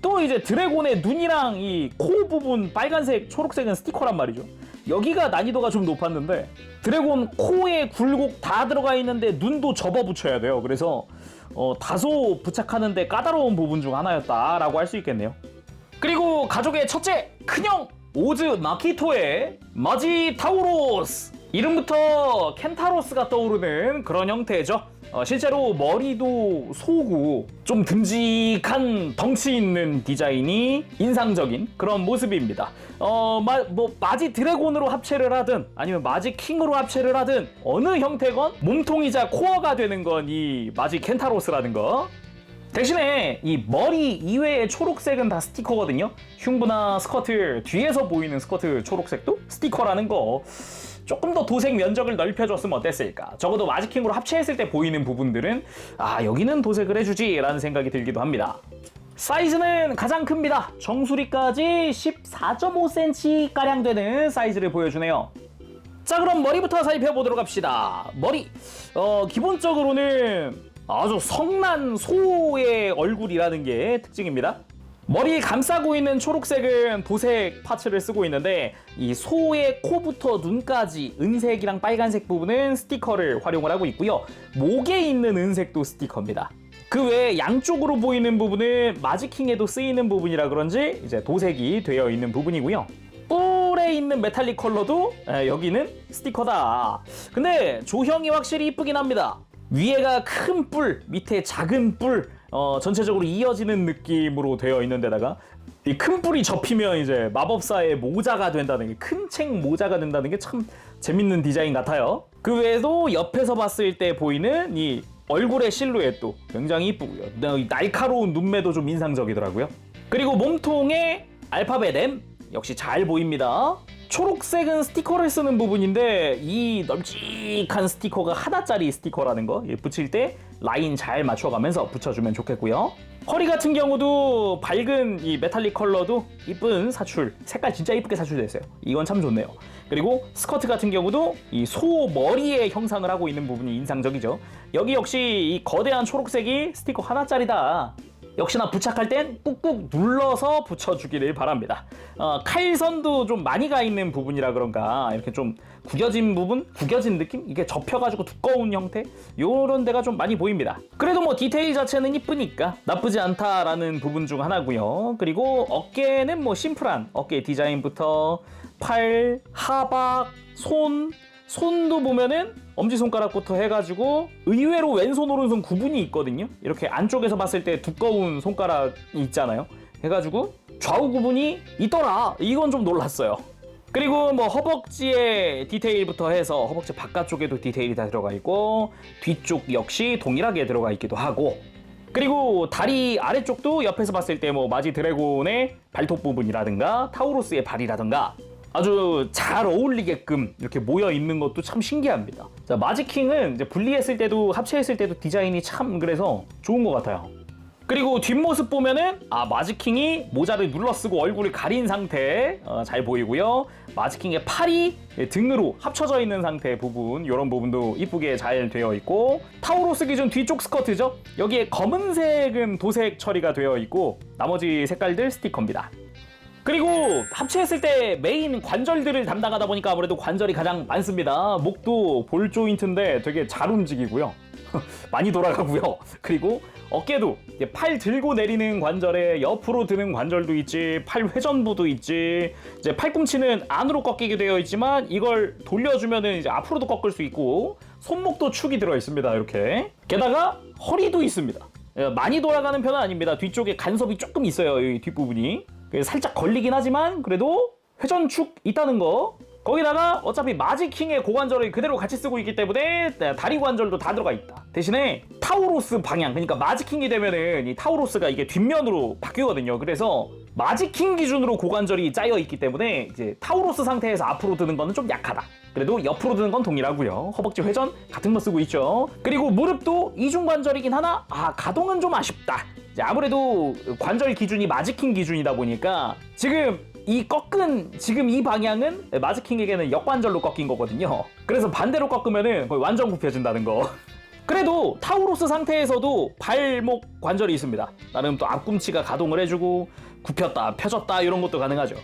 또 이제 드래곤의 눈이랑 이 코 부분 빨간색, 초록색은 스티커란 말이죠. 여기가 난이도가 좀 높았는데 드래곤 코에 굴곡 다 들어가 있는데 눈도 접어 붙여야 돼요. 그래서 다소 부착하는데 까다로운 부분 중 하나였다라고 할 수 있겠네요. 그리고 가족의 첫째, 큰형 오즈 마키토의 마지 타우로스. 이름부터 켄타로스가 떠오르는 그런 형태죠. 실제로 머리도 소고 좀 듬직한 덩치 있는 디자인이 인상적인 그런 모습입니다. 마지 드래곤으로 합체를 하든 아니면 마지 킹으로 합체를 하든 어느 형태건 몸통이자 코어가 되는 건 이 마지 켄타로스라는 거. 대신에 이 머리 이외의 초록색은 다 스티커거든요. 흉부나 스커트 뒤에서 보이는 스커트 초록색도 스티커라는 거. 조금 더 도색 면적을 넓혀줬으면 어땠을까. 적어도 마지킹으로 합체했을 때 보이는 부분들은 여기는 도색을 해주지 라는 생각이 들기도 합니다. 사이즈는 가장 큽니다. 정수리까지 14.5cm가량 되는 사이즈를 보여주네요. 자, 그럼 머리부터 살펴보도록 합시다. 머리 기본적으로는 아주 성난 소의 얼굴이라는 게 특징입니다. 머리 감싸고 있는 초록색은 도색 파츠를 쓰고 있는데 이 소의 코부터 눈까지 은색이랑 빨간색 부분은 스티커를 활용을 하고 있고요. 목에 있는 은색도 스티커입니다. 그 외에 양쪽으로 보이는 부분은 마지킹에도 쓰이는 부분이라 그런지 이제 도색이 되어 있는 부분이고요. 뿔에 있는 메탈릭 컬러도 여기는 스티커다. 근데 조형이 확실히 이쁘긴 합니다. 위에가 큰 뿔, 밑에 작은 뿔, 전체적으로 이어지는 느낌으로 되어 있는 데다가 이 큰 뿔이 접히면 이제 마법사의 모자가 된다는 게, 큰 책 모자가 된다는 게 참 재밌는 디자인 같아요. 그 외에도 옆에서 봤을 때 보이는 이 얼굴의 실루엣도 굉장히 이쁘고요. 날카로운 눈매도 좀 인상적이더라고요. 그리고 몸통에 알파벳 M 역시 잘 보입니다. 초록색은 스티커를 쓰는 부분인데 이 널찍한 스티커가 하나짜리 스티커라는 거, 붙일 때 라인 잘 맞춰가면서 붙여주면 좋겠고요. 허리 같은 경우도 밝은 이 메탈릭 컬러도 이쁜 사출, 색깔 진짜 이쁘게 사출됐어요. 이건 참 좋네요. 그리고 스커트 같은 경우도 이 소 머리에 형상을 하고 있는 부분이 인상적이죠. 여기 역시 이 거대한 초록색이 스티커 하나짜리다. 역시나 부착할 땐 꾹꾹 눌러서 붙여주기를 바랍니다. 칼선도 좀 많이 가 있는 부분이라 그런가 이렇게 좀 구겨진 부분? 구겨진 느낌? 이게 접혀가지고 두꺼운 형태? 요런 데가 좀 많이 보입니다. 그래도 뭐 디테일 자체는 이쁘니까 나쁘지 않다라는 부분 중 하나고요. 그리고 어깨는 뭐 심플한 어깨 디자인부터 팔, 하박, 손도 보면은 엄지손가락부터 해가지고 의외로 왼손 오른손 구분이 있거든요. 이렇게 안쪽에서 봤을 때 두꺼운 손가락이 있잖아요. 해가지고 좌우 구분이 있더라. 이건 좀 놀랐어요. 그리고 뭐 허벅지에 디테일부터 해서 허벅지 바깥쪽에도 디테일이 다 들어가 있고 뒤쪽 역시 동일하게 들어가 있기도 하고, 그리고 다리 아래쪽도 옆에서 봤을 때 뭐 마지 드래곤의 발톱 부분이라든가 타우로스의 발이라든가 아주 잘 어울리게끔 이렇게 모여 있는 것도 참 신기합니다. 자, 마지킹은 이제 분리했을 때도 합체했을 때도 디자인이 참 그래서 좋은 것 같아요. 그리고 뒷모습 보면은 마지킹이 모자를 눌러 쓰고 얼굴을 가린 상태 잘 보이고요. 마지킹의 팔이 등으로 합쳐져 있는 상태 부분, 이런 부분도 이쁘게 잘 되어 있고, 타우로스 기준 뒤쪽 스커트죠. 여기에 검은색은 도색 처리가 되어 있고 나머지 색깔들 스티커입니다. 그리고 합체했을 때 메인 관절들을 담당하다 보니까 아무래도 관절이 가장 많습니다. 목도 볼 조인트인데 되게 잘 움직이고요. 많이 돌아가고요. 그리고 어깨도 팔 들고 내리는 관절에 옆으로 드는 관절도 있지, 팔 회전부도 있지, 이제 팔꿈치는 안으로 꺾이게 되어 있지만 이걸 돌려주면은 이제 앞으로도 꺾을 수 있고, 손목도 축이 들어 있습니다. 이렇게. 게다가 허리도 있습니다. 많이 돌아가는 편은 아닙니다. 뒤쪽에 간섭이 조금 있어요. 이 뒷부분이. 살짝 걸리긴 하지만 그래도 회전축 있다는 거. 거기다가 어차피 마지킹의 고관절을 그대로 같이 쓰고 있기 때문에 다리 관절도 다 들어가 있다. 대신에 타우로스 방향, 그러니까 마지킹이 되면은 이 타우로스가 이게 뒷면으로 바뀌거든요. 그래서 마지킹 기준으로 고관절이 짜여 있기 때문에 이제 타우로스 상태에서 앞으로 드는 거는 좀 약하다. 그래도 옆으로 드는 건 동일하고요. 허벅지 회전 같은 거 쓰고 있죠. 그리고 무릎도 이중관절이긴 하나 가동은 좀 아쉽다. 아무래도 관절 기준이 마지킹 기준이다 보니까 지금 이 방향은 마지킹에게는 역관절로 꺾인 거거든요. 그래서 반대로 꺾으면은 거의 완전 굽혀진다는 거. 그래도 타우로스 상태에서도 발목 관절이 있습니다. 나름 또 앞꿈치가 가동을 해주고 굽혔다 펴졌다 이런 것도 가능하죠.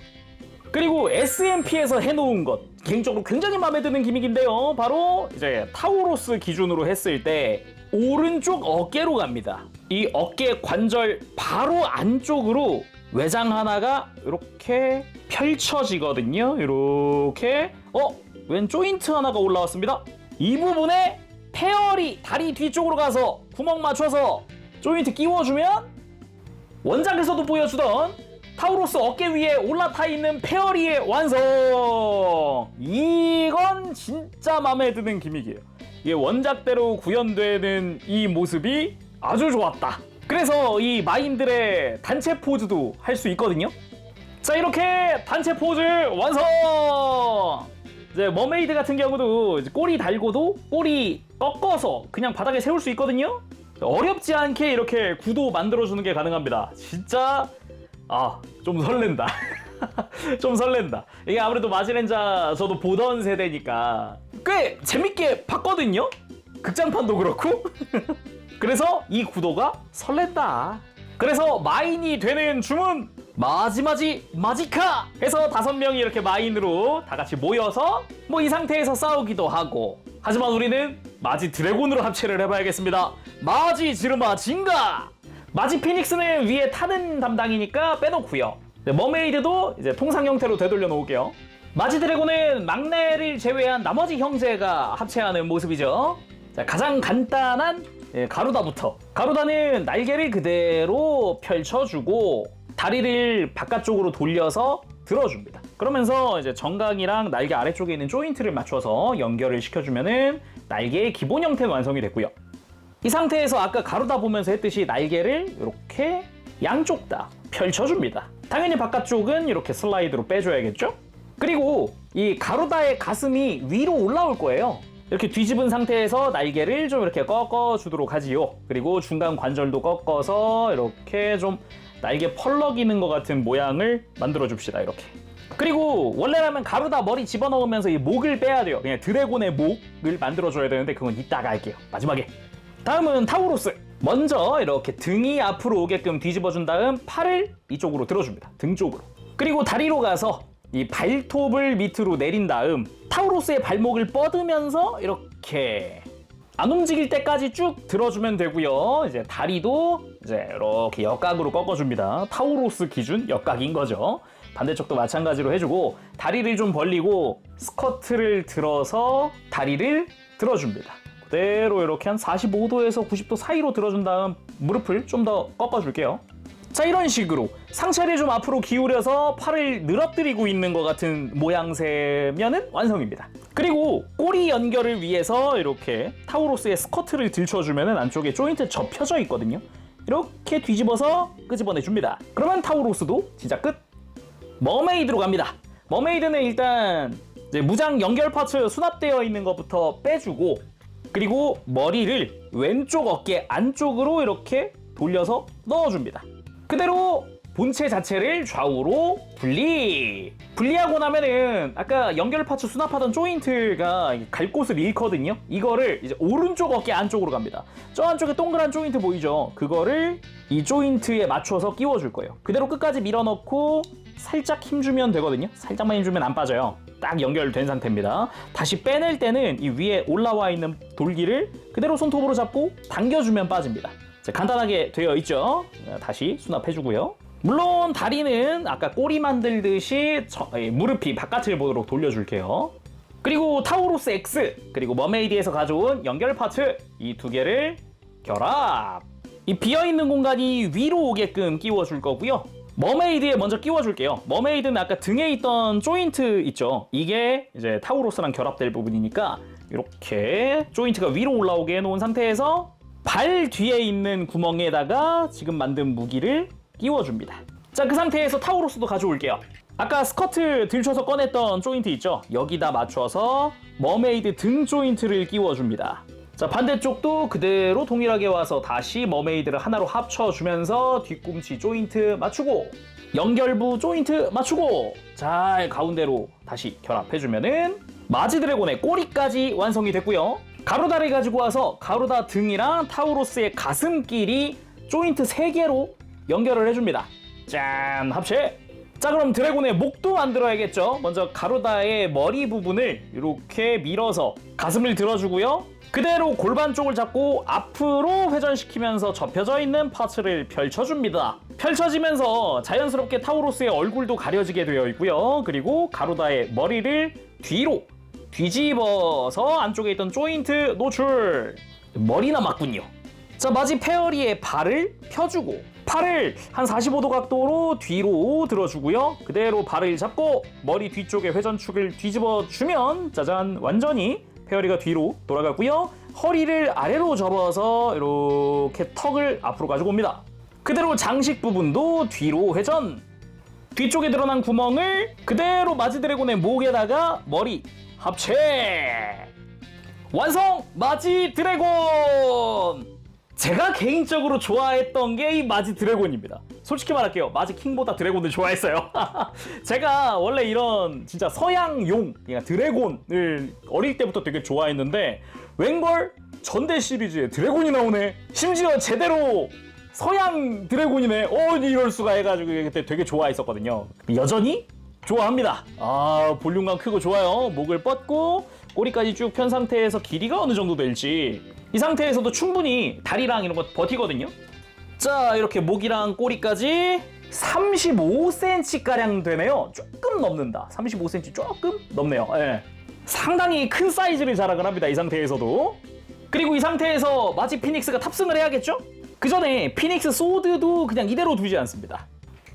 그리고 SMP에서 해놓은 것, 개인적으로 굉장히 마음에 드는 기믹인데요. 바로 이제 타우로스 기준으로 했을 때 오른쪽 어깨로 갑니다. 이 어깨 관절 바로 안쪽으로 외장 하나가 이렇게 펼쳐지거든요. 이렇게 왼 조인트 하나가 올라왔습니다. 이 부분에 페어리 다리 뒤쪽으로 가서 구멍 맞춰서 조인트 끼워주면 원작에서도 보여주던 타우로스 어깨 위에 올라타 있는 페어리의 완성! 이건 진짜 마음에 드는 기믹이에요. 이게 원작대로 구현되는 이 모습이 아주 좋았다. 그래서 이 마인들의 단체 포즈도 할 수 있거든요. 자, 이렇게 단체 포즈 완성! 이제 머메이드 같은 경우도 이제 꼬리 달고도 꼬리 꺾어서 그냥 바닥에 세울 수 있거든요. 어렵지 않게 이렇게 구도 만들어주는 게 가능합니다. 진짜 좀 설렌다. 좀 설렌다. 이게 아무래도 마지렌자 저도 보던 세대니까 꽤 재밌게 봤거든요. 극장판도 그렇고. 그래서 이 구도가 설렌다. 그래서 마인이 되는 주문 마지카 해서 5명이 이렇게 마인으로 다 같이 모여서 뭐 이 상태에서 싸우기도 하고, 하지만 우리는 마지 드래곤으로 합체를 해봐야겠습니다. 마지 지르마 진가. 마지 피닉스는 위에 타는 담당이니까 빼놓고요. 머메이드도 이제 통상 형태로 되돌려 놓을게요. 마지 드래곤은 막내를 제외한 나머지 형제가 합체하는 모습이죠. 자, 가장 간단한 가루다부터. 가루다는 날개를 그대로 펼쳐주고 다리를 바깥쪽으로 돌려서 들어줍니다. 그러면서 이제 정강이랑 날개 아래쪽에 있는 조인트를 맞춰서 연결을 시켜주면은 날개의 기본 형태는 완성이 됐고요. 이 상태에서 아까 가루다 보면서 했듯이 날개를 이렇게 양쪽 다 펼쳐줍니다. 당연히 바깥쪽은 이렇게 슬라이드로 빼줘야겠죠? 그리고 이 가루다의 가슴이 위로 올라올 거예요. 이렇게 뒤집은 상태에서 날개를 좀 이렇게 꺾어주도록 하지요. 그리고 중간 관절도 꺾어서 이렇게 좀 날개 펄럭이는 것 같은 모양을 만들어줍시다. 이렇게. 그리고 원래라면 가루다 머리 집어넣으면서 이 목을 빼야 돼요. 그냥 드래곤의 목을 만들어줘야 되는데 그건 이따가 할게요. 마지막에. 다음은 타우로스. 먼저 이렇게 등이 앞으로 오게끔 뒤집어준 다음 팔을 이쪽으로 들어줍니다. 등 쪽으로. 그리고 다리로 가서 이 발톱을 밑으로 내린 다음 타우로스의 발목을 뻗으면서 이렇게 안 움직일 때까지 쭉 들어주면 되고요. 이제 다리도 이제 이렇게 역각으로 꺾어줍니다. 타우로스 기준 역각인 거죠. 반대쪽도 마찬가지로 해주고 다리를 좀 벌리고 스커트를 들어서 다리를 들어줍니다. 그대로 이렇게 한 45도에서 90도 사이로 들어준 다음 무릎을 좀 더 꺾어줄게요. 자, 이런 식으로 상체를 좀 앞으로 기울여서 팔을 늘어뜨리고 있는 것 같은 모양새면은 완성입니다. 그리고 꼬리 연결을 위해서 이렇게 타우로스의 스커트를 들쳐주면은 안쪽에 조인트 접혀져 있거든요. 이렇게 뒤집어서 끄집어내줍니다. 그러면 타우로스도 진짜 끝! 머메이드로 갑니다. 머메이드는 일단 이제 무장 연결 파츠 수납되어 있는 것부터 빼주고 그리고 머리를 왼쪽 어깨 안쪽으로 이렇게 돌려서 넣어줍니다. 그대로 본체 자체를 좌우로 분리하고 나면은 아까 연결 파츠 수납하던 조인트가 갈 곳을 잃거든요. 이거를 이제 오른쪽 어깨 안쪽으로 갑니다. 저 안쪽에 동그란 조인트 보이죠? 그거를 이 조인트에 맞춰서 끼워줄 거예요. 그대로 끝까지 밀어넣고 살짝 힘주면 되거든요. 살짝만 힘주면 안 빠져요. 딱 연결된 상태입니다. 다시 빼낼 때는 이 위에 올라와 있는 돌기를 그대로 손톱으로 잡고 당겨주면 빠집니다. 자, 간단하게 되어 있죠. 다시 수납해주고요. 물론 다리는 아까 꼬리 만들듯이 무릎이 바깥을 보도록 돌려줄게요. 그리고 타우로스 X 그리고 머메이드에서 가져온 연결 파츠 이 두 개를 결합. 이 비어있는 공간이 위로 오게끔 끼워줄 거고요. 머메이드에 먼저 끼워줄게요. 머메이드는 아까 등에 있던 조인트 있죠. 이게 이제 타우로스랑 결합될 부분이니까 이렇게 조인트가 위로 올라오게 해놓은 상태에서 발 뒤에 있는 구멍에다가 지금 만든 무기를 끼워줍니다. 자, 그 상태에서 타우로스도 가져올게요. 아까 스커트 들쳐서 꺼냈던 조인트 있죠? 여기다 맞춰서 머메이드 등 조인트를 끼워줍니다. 자, 반대쪽도 그대로 동일하게 와서 다시 머메이드를 하나로 합쳐주면서 뒤꿈치 조인트 맞추고 연결부 조인트 맞추고 잘 가운데로 다시 결합해주면은 마지 드래곤의 꼬리까지 완성이 됐고요. 가루다를 가지고 와서 가루다 등이랑 타우로스의 가슴끼리 조인트 3개로 연결을 해줍니다. 짠! 합체! 자, 그럼 드래곤의 목도 만들어야겠죠. 먼저 가루다의 머리 부분을 이렇게 밀어서 가슴을 들어주고요. 그대로 골반 쪽을 잡고 앞으로 회전시키면서 접혀져 있는 파츠를 펼쳐줍니다. 펼쳐지면서 자연스럽게 타우로스의 얼굴도 가려지게 되어 있고요. 그리고 가루다의 머리를 뒤로 뒤집어서 안쪽에 있던 조인트 노출. 머리나 맞군요. 자, 마지 페어리의 발을 펴주고 팔을 한 45도 각도로 뒤로 들어주고요. 그대로 발을 잡고 머리 뒤쪽에 회전축을 뒤집어주면 짜잔, 완전히 페어리가 뒤로 돌아가고요. 허리를 아래로 접어서 이렇게 턱을 앞으로 가지고 옵니다. 그대로 장식 부분도 뒤로 회전. 뒤쪽에 드러난 구멍을 그대로 마지 드래곤의 목에다가 머리 합체. 완성! 마지 드래곤! 제가 개인적으로 좋아했던 게 이 마지 드래곤입니다. 솔직히 말할게요. 마지 킹보다 드래곤을 좋아했어요. 제가 원래 이런 진짜 서양용 그러니까 드래곤을 어릴 때부터 되게 좋아했는데 웬걸 전대 시리즈에 드래곤이 나오네. 심지어 제대로 서양 드래곤이네. 이럴 수가 해가지고 그때 되게 좋아했었거든요. 여전히 좋아합니다. 볼륨감 크고 좋아요. 목을 뻗고 꼬리까지 쭉 편 상태에서 길이가 어느 정도 될지 이 상태에서도 충분히 다리랑 이런 거 버티거든요. 자, 이렇게 목이랑 꼬리까지 35cm가량 되네요. 조금 넘는다. 35cm 조금 넘네요. 예. 상당히 큰 사이즈를 자랑을 합니다. 이 상태에서도. 그리고 이 상태에서 마지 피닉스가 탑승을 해야겠죠? 그 전에 피닉스 소드도 그냥 이대로 두지 않습니다.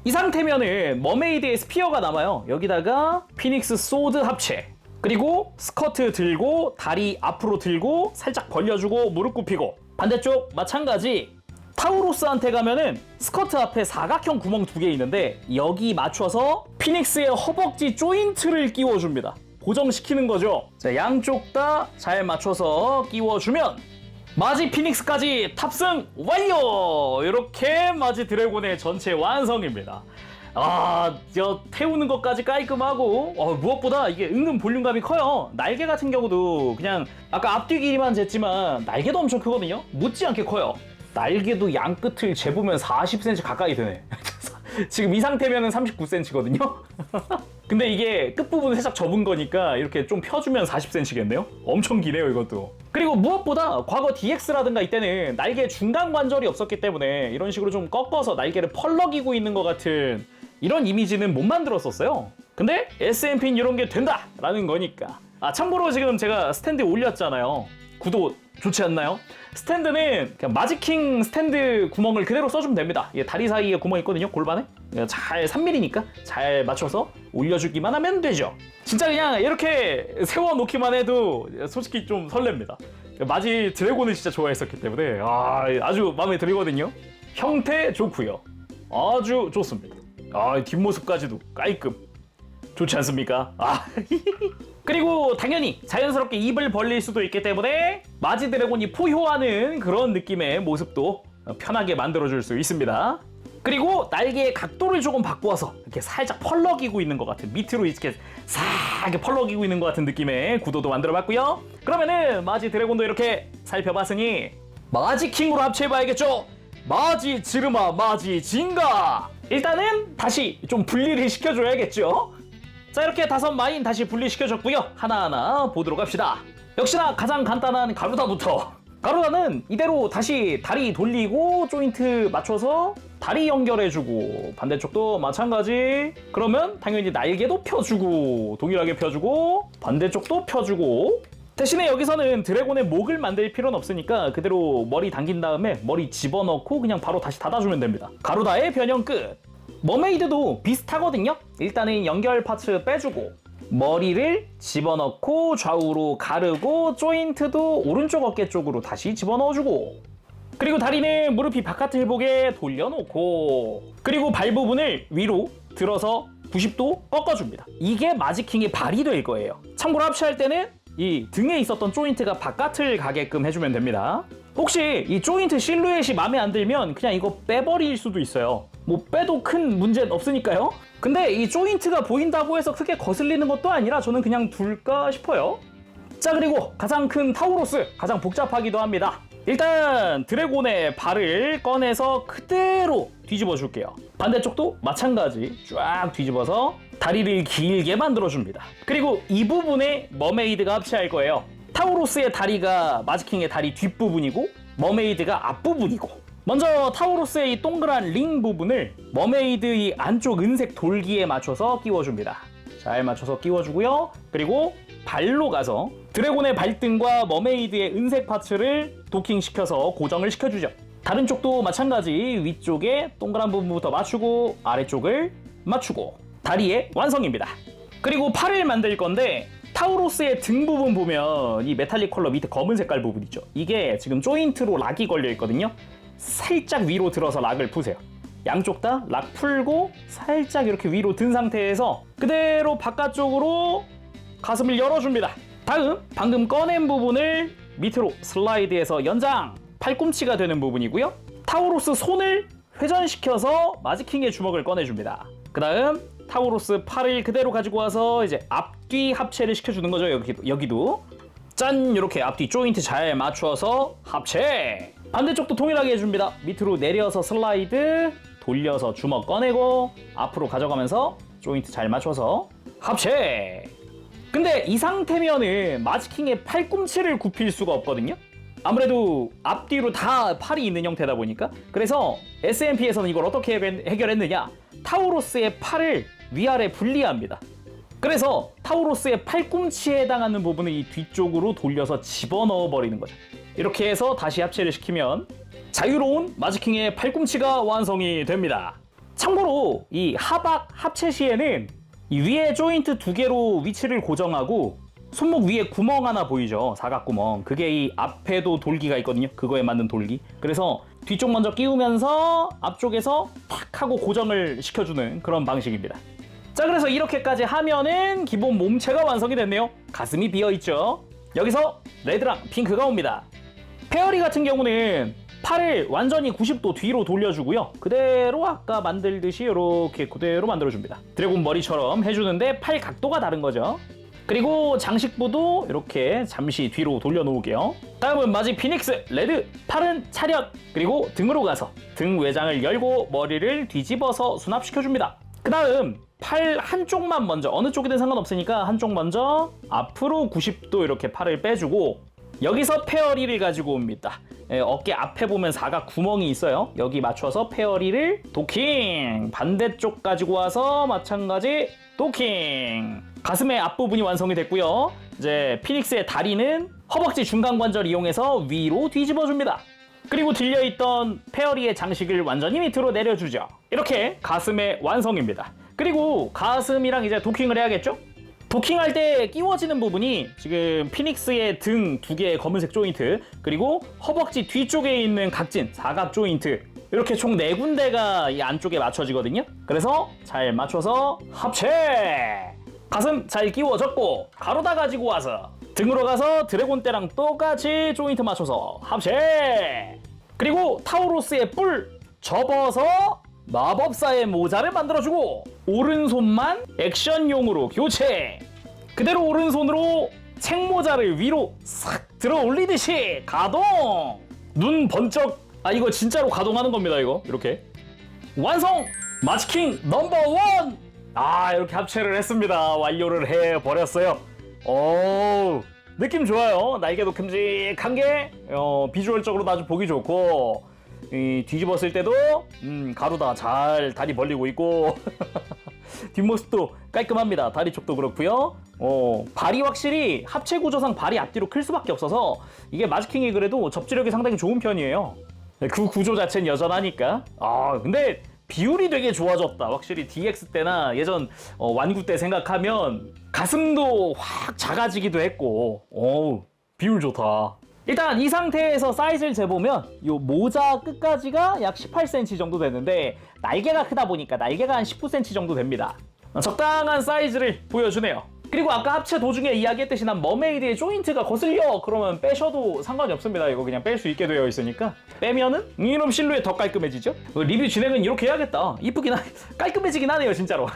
이 상태면은 머메이드의 스피어가 남아요. 여기다가 피닉스 소드 합체. 그리고 스커트 들고 다리 앞으로 들고 살짝 벌려주고 무릎 굽히고 반대쪽 마찬가지. 타우로스한테 가면은 스커트 앞에 사각형 구멍 2개 있는데 여기 맞춰서 피닉스의 허벅지 조인트를 끼워줍니다. 고정시키는 거죠. 자, 양쪽 다 잘 맞춰서 끼워주면 마지 피닉스까지 탑승 완료! 이렇게 마지 드래곤의 전체 완성입니다. 태우는 것까지 깔끔하고 무엇보다 이게 은근 볼륨감이 커요. 날개 같은 경우도 그냥 아까 앞뒤 길이만 쟀지만 날개도 엄청 크거든요. 못지않게 커요. 날개도 양 끝을 재보면 40cm 가까이 되네. 지금 이 상태면 39cm거든요. 근데 이게 끝부분을 살짝 접은 거니까 이렇게 좀 펴주면 40cm겠네요. 엄청 기네요, 이것도. 그리고 무엇보다 과거 DX라든가 이때는 날개 중간 관절이 없었기 때문에 이런 식으로 좀 꺾어서 날개를 펄럭이고 있는 것 같은 이런 이미지는 못 만들었었어요. 근데 SMP는 이런 게 된다라는 거니까. 참고로 지금 제가 스탠드에 올렸잖아요. 구도 좋지 않나요? 스탠드는 그냥 마지킹 스탠드 구멍을 그대로 써주면 됩니다. 다리 사이에 구멍 있거든요, 골반에. 잘 3mm니까 잘 맞춰서 올려주기만 하면 되죠. 진짜 그냥 이렇게 세워놓기만 해도 솔직히 좀 설렙니다. 마지 드래곤을 진짜 좋아했었기 때문에 아주 마음에 들거든요. 형태 좋고요. 아주 좋습니다. 뒷모습까지도 깔끔. 좋지 않습니까? 그리고 당연히 자연스럽게 입을 벌릴 수도 있기 때문에 마지 드래곤이 포효하는 그런 느낌의 모습도 편하게 만들어줄 수 있습니다. 그리고 날개의 각도를 조금 바꾸어서 이렇게 살짝 펄럭이고 있는 것 같은, 밑으로 이렇게 싹 펄럭이고 있는 것 같은 느낌의 구도도 만들어봤고요. 그러면은 마지 드래곤도 이렇게 살펴봤으니 마지킹으로 합체해봐야겠죠? 마지 지르마 마지 진가! 일단은 다시 좀 분리를 시켜줘야겠죠? 자, 이렇게 5마인 다시 분리시켜줬고요. 하나하나 보도록 합시다. 역시나 가장 간단한 가루다부터. 가루다는 이대로 다시 다리 돌리고 조인트 맞춰서 다리 연결해주고, 반대쪽도 마찬가지. 그러면 당연히 날개도 펴주고, 동일하게 펴주고, 반대쪽도 펴주고. 대신에 여기서는 드래곤의 목을 만들 필요는 없으니까 그대로 머리 당긴 다음에 머리 집어넣고 그냥 바로 다시 닫아주면 됩니다. 가루다의 변형 끝. 머메이드도 비슷하거든요. 일단은 연결 파츠 빼주고 머리를 집어넣고 좌우로 가르고 조인트도 오른쪽 어깨 쪽으로 다시 집어넣어주고, 그리고 다리는 무릎이 바깥을 보게 돌려놓고, 그리고 발 부분을 위로 들어서 90도 꺾어줍니다. 이게 마지킹의 발이 될 거예요. 참고로 합체할 때는 이 등에 있었던 조인트가 바깥을 가게끔 해주면 됩니다. 혹시 이 조인트 실루엣이 마음에 안 들면 그냥 이거 빼버릴 수도 있어요. 뭐 빼도 큰 문제는 없으니까요. 근데 이 조인트가 보인다고 해서 크게 거슬리는 것도 아니라 저는 그냥 둘까 싶어요. 자, 그리고 가장 큰 타우로스, 가장 복잡하기도 합니다. 일단 드래곤의 발을 꺼내서 그대로 뒤집어 줄게요. 반대쪽도 마찬가지 쫙 뒤집어서 다리를 길게 만들어 줍니다. 그리고 이 부분에 머메이드가 합체할 거예요. 타우로스의 다리가 마지킹의 다리 뒷부분이고 머메이드가 앞부분이고, 먼저 타우로스의 이 동그란 링 부분을 머메이드 이 안쪽 은색 돌기에 맞춰서 끼워줍니다. 잘 맞춰서 끼워주고요. 그리고 발로 가서 드래곤의 발등과 머메이드의 은색 파츠를 도킹시켜서 고정을 시켜주죠. 다른 쪽도 마찬가지 위쪽에 동그란 부분부터 맞추고 아래쪽을 맞추고 다리의 완성입니다. 그리고 팔을 만들 건데 타우로스의 등 부분 보면 이 메탈릭 컬러 밑에 검은 색깔 부분 있죠. 이게 지금 조인트로 락이 걸려 있거든요. 살짝 위로 들어서 락을 푸세요. 양쪽 다 락 풀고 살짝 이렇게 위로 든 상태에서 그대로 바깥쪽으로 가슴을 열어줍니다. 다음 방금 꺼낸 부분을 밑으로 슬라이드해서 연장, 팔꿈치가 되는 부분이고요. 타우로스 손을 회전시켜서 마지킹의 주먹을 꺼내줍니다. 그 다음 타우로스 팔을 그대로 가지고 와서 이제 앞뒤 합체를 시켜주는 거죠. 여기도 짠, 이렇게 앞뒤 조인트 잘 맞춰서 합체. 반대쪽도 동일하게 해줍니다. 밑으로 내려서 슬라이드, 돌려서 주먹 꺼내고 앞으로 가져가면서 조인트 잘 맞춰서 합체. 근데 이 상태면은 마지킹의 팔꿈치를 굽힐 수가 없거든요. 아무래도 앞뒤로 다 팔이 있는 형태다 보니까. 그래서 SMP에서는 이걸 어떻게 해결했느냐, 타우로스의 팔을 위아래 분리합니다. 그래서 타우로스의 팔꿈치에 해당하는 부분을 이 뒤쪽으로 돌려서 집어넣어 버리는 거죠. 이렇게 해서 다시 합체를 시키면 자유로운 마지킹의 팔꿈치가 완성이 됩니다. 참고로 이 하박 합체 시에는 이 위에 조인트 2개로 위치를 고정하고 손목 위에 구멍 하나 보이죠? 사각구멍. 그게 이 앞에도 돌기가 있거든요. 그거에 맞는 돌기. 그래서 뒤쪽 먼저 끼우면서 앞쪽에서 탁 하고 고정을 시켜주는 그런 방식입니다. 자, 그래서 이렇게까지 하면은 기본 몸체가 완성이 됐네요. 가슴이 비어있죠. 여기서 레드랑 핑크가 옵니다. 페어리 같은 경우는 팔을 완전히 90도 뒤로 돌려주고요. 그대로 아까 만들듯이 이렇게 그대로 만들어줍니다. 드래곤 머리처럼 해주는데 팔 각도가 다른 거죠. 그리고 장식부도 이렇게 잠시 뒤로 돌려놓을게요. 다음은 마지 피닉스 레드. 팔은 차렷. 그리고 등으로 가서 등 외장을 열고 머리를 뒤집어서 수납시켜줍니다. 그 다음 팔 한쪽만 먼저, 어느 쪽이든 상관없으니까 한쪽 먼저 앞으로 90도 이렇게 팔을 빼주고 여기서 페어리를 가지고 옵니다. 어깨 앞에 보면 사각 구멍이 있어요. 여기 맞춰서 페어리를 도킹. 반대쪽 가지고 와서 마찬가지 도킹. 가슴의 앞부분이 완성이 됐고요. 이제 피닉스의 다리는 허벅지 중간 관절 이용해서 위로 뒤집어줍니다. 그리고 들려있던 페어리의 장식을 완전히 밑으로 내려주죠. 이렇게 가슴의 완성입니다. 그리고 가슴이랑 이제 도킹을 해야겠죠? 도킹할 때 끼워지는 부분이 지금 피닉스의 등 2개의 검은색 조인트, 그리고 허벅지 뒤쪽에 있는 각진 사각 조인트, 이렇게 총 4군데가 이 안쪽에 맞춰지거든요. 그래서 잘 맞춰서 합체! 가슴 잘 끼워졌고 가로다 가지고 와서 등으로 가서 드래곤 때랑 똑같이 조인트 맞춰서 합체! 그리고 타우로스의 뿔 접어서 마법사의 모자를 만들어주고 오른손만 액션용으로 교체! 그대로 오른손으로 책모자를 위로 싹 들어 올리듯이 가동! 눈 번쩍! 아, 이거 진짜로 가동하는 겁니다. 이거 이렇게 완성! 마지킹 넘버 1! 아, 이렇게 합체를 했습니다. 완료를 해버렸어요. 오, 느낌 좋아요. 날개도 큼직한 게 비주얼적으로도 아주 보기 좋고, 뒤집었을 때도 가루다 잘 다리 벌리고 있고 뒷모습도 깔끔합니다. 다리 쪽도 그렇고요. 발이 확실히 합체 구조상 발이 앞뒤로 클 수밖에 없어서 이게 마지킹이 그래도 접지력이 상당히 좋은 편이에요. 그 구조 자체는 여전하니까. 아, 근데 비율이 되게 좋아졌다. 확실히 DX 때나 예전 완구 때 생각하면 가슴도 확 작아지기도 했고, 비율 좋다. 일단 이 상태에서 사이즈를 재보면 이 모자 끝까지가 약 18cm 정도 되는데 날개가 크다 보니까 날개가 한 19cm 정도 됩니다. 적당한 사이즈를 보여주네요. 그리고 아까 합체 도중에 이야기했듯이 난 머메이드의 조인트가 거슬려 그러면 빼셔도 상관이 없습니다. 이거 그냥 뺄 수 있게 되어 있으니까 빼면은 이놈 실루엣 더 깔끔해지죠. 리뷰 진행은 이렇게 해야겠다. 이쁘긴 깔끔해지긴 하네요 진짜로.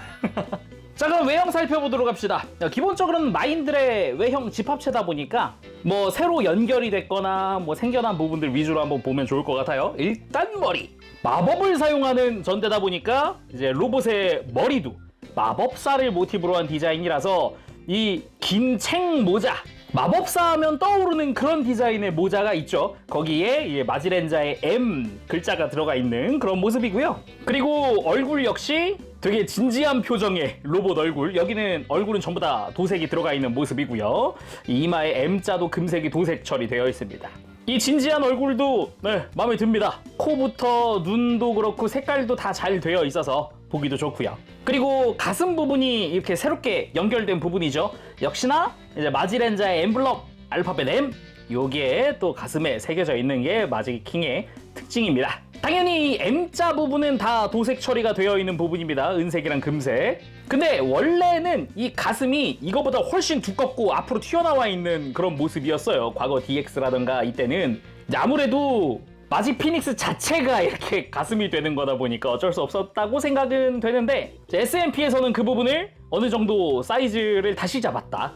자, 그럼 외형 살펴보도록 합시다. 기본적으로는 마인들의 외형 집합체다 보니까 뭐 새로 연결이 됐거나 뭐 생겨난 부분들 위주로 한번 보면 좋을 것 같아요. 일단 머리. 마법을 사용하는 전대다 보니까 이제 로봇의 머리도 마법사를 모티브로 한 디자인이라서 이 긴 책 모자, 마법사 하면 떠오르는 그런 디자인의 모자가 있죠. 거기에 마지렌자의 M 글자가 들어가 있는 그런 모습이고요. 그리고 얼굴 역시 되게 진지한 표정의 로봇 얼굴. 여기는 얼굴은 전부 다 도색이 들어가 있는 모습이고요. 이마에 M자도 금색이 도색 처리되어 있습니다. 이 진지한 얼굴도 마음에 듭니다. 코부터 눈도 그렇고 색깔도 다 잘 되어 있어서 보기도 좋고요. 그리고 가슴 부분이 이렇게 새롭게 연결된 부분이죠. 역시나 이제 마지렌자의 엠블럼 알파벳 M, 요게 또 가슴에 새겨져 있는 게 마지킹의 특징입니다. 당연히 이 M자 부분은 다 도색 처리가 되어 있는 부분입니다. 은색이랑 금색. 근데 원래는 이 가슴이 이거보다 훨씬 두껍고 앞으로 튀어나와 있는 그런 모습이었어요. 과거 DX라던가 이때는. 아무래도 마지 피닉스 자체가 이렇게 가슴이 되는 거다 보니까 어쩔 수 없었다고 생각은 되는데, SMP에서는 그 부분을 어느 정도 사이즈를 다시 잡았다.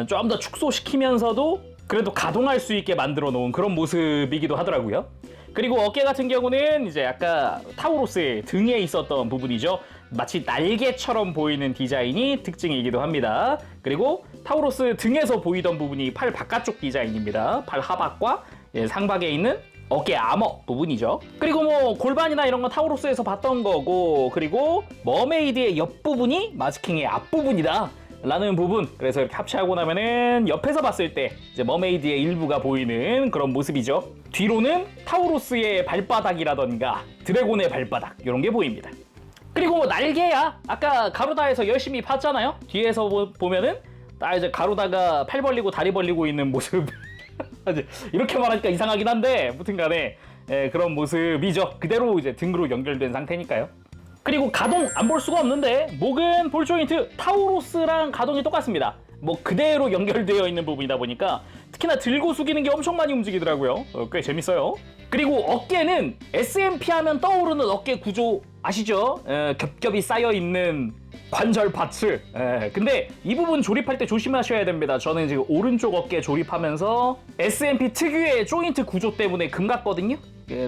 좀 더 축소시키면서도 그래도 가동할 수 있게 만들어 놓은 그런 모습이기도 하더라고요. 그리고 어깨 같은 경우는 이제 아까 타우로스의 등에 있었던 부분이죠. 마치 날개처럼 보이는 디자인이 특징이기도 합니다. 그리고 타우로스 등에서 보이던 부분이 팔 바깥쪽 디자인입니다. 팔 하박과 상박에 있는 어깨 아머 부분이죠. 그리고 뭐 골반이나 이런 건 타우로스에서 봤던 거고, 그리고 머메이드의 옆부분이 마지킹의 앞부분이다 라는 부분. 그래서 이렇게 합체하고 나면은 옆에서 봤을 때 이제 머메이드의 일부가 보이는 그런 모습이죠. 뒤로는 타우로스의 발바닥이라던가 드래곤의 발바닥 이런 게 보입니다. 그리고 뭐 날개야 아까 가루다에서 열심히 봤잖아요. 뒤에서 보면은 딱 이제 가루다가 팔 벌리고 다리 벌리고 있는 모습. 이렇게 말하니까 이상하긴 한데 무튼간에 그런 모습이죠. 그대로 이제 등으로 연결된 상태니까요. 그리고 가동 안 볼 수가 없는데 목은 볼 조인트 타우로스랑 가동이 똑같습니다. 뭐 그대로 연결되어 있는 부분이다 보니까 특히나 들고 숙이는 게 엄청 많이 움직이더라고요. 꽤 재밌어요. 그리고 어깨는 SMP 하면 떠오르는 어깨 구조 아시죠? 겹겹이 쌓여있는 관절 파츠. 근데 이 부분 조립할 때 조심하셔야 됩니다. 저는 지금 오른쪽 어깨 조립하면서 SMP 특유의 조인트 구조 때문에 금 갔거든요.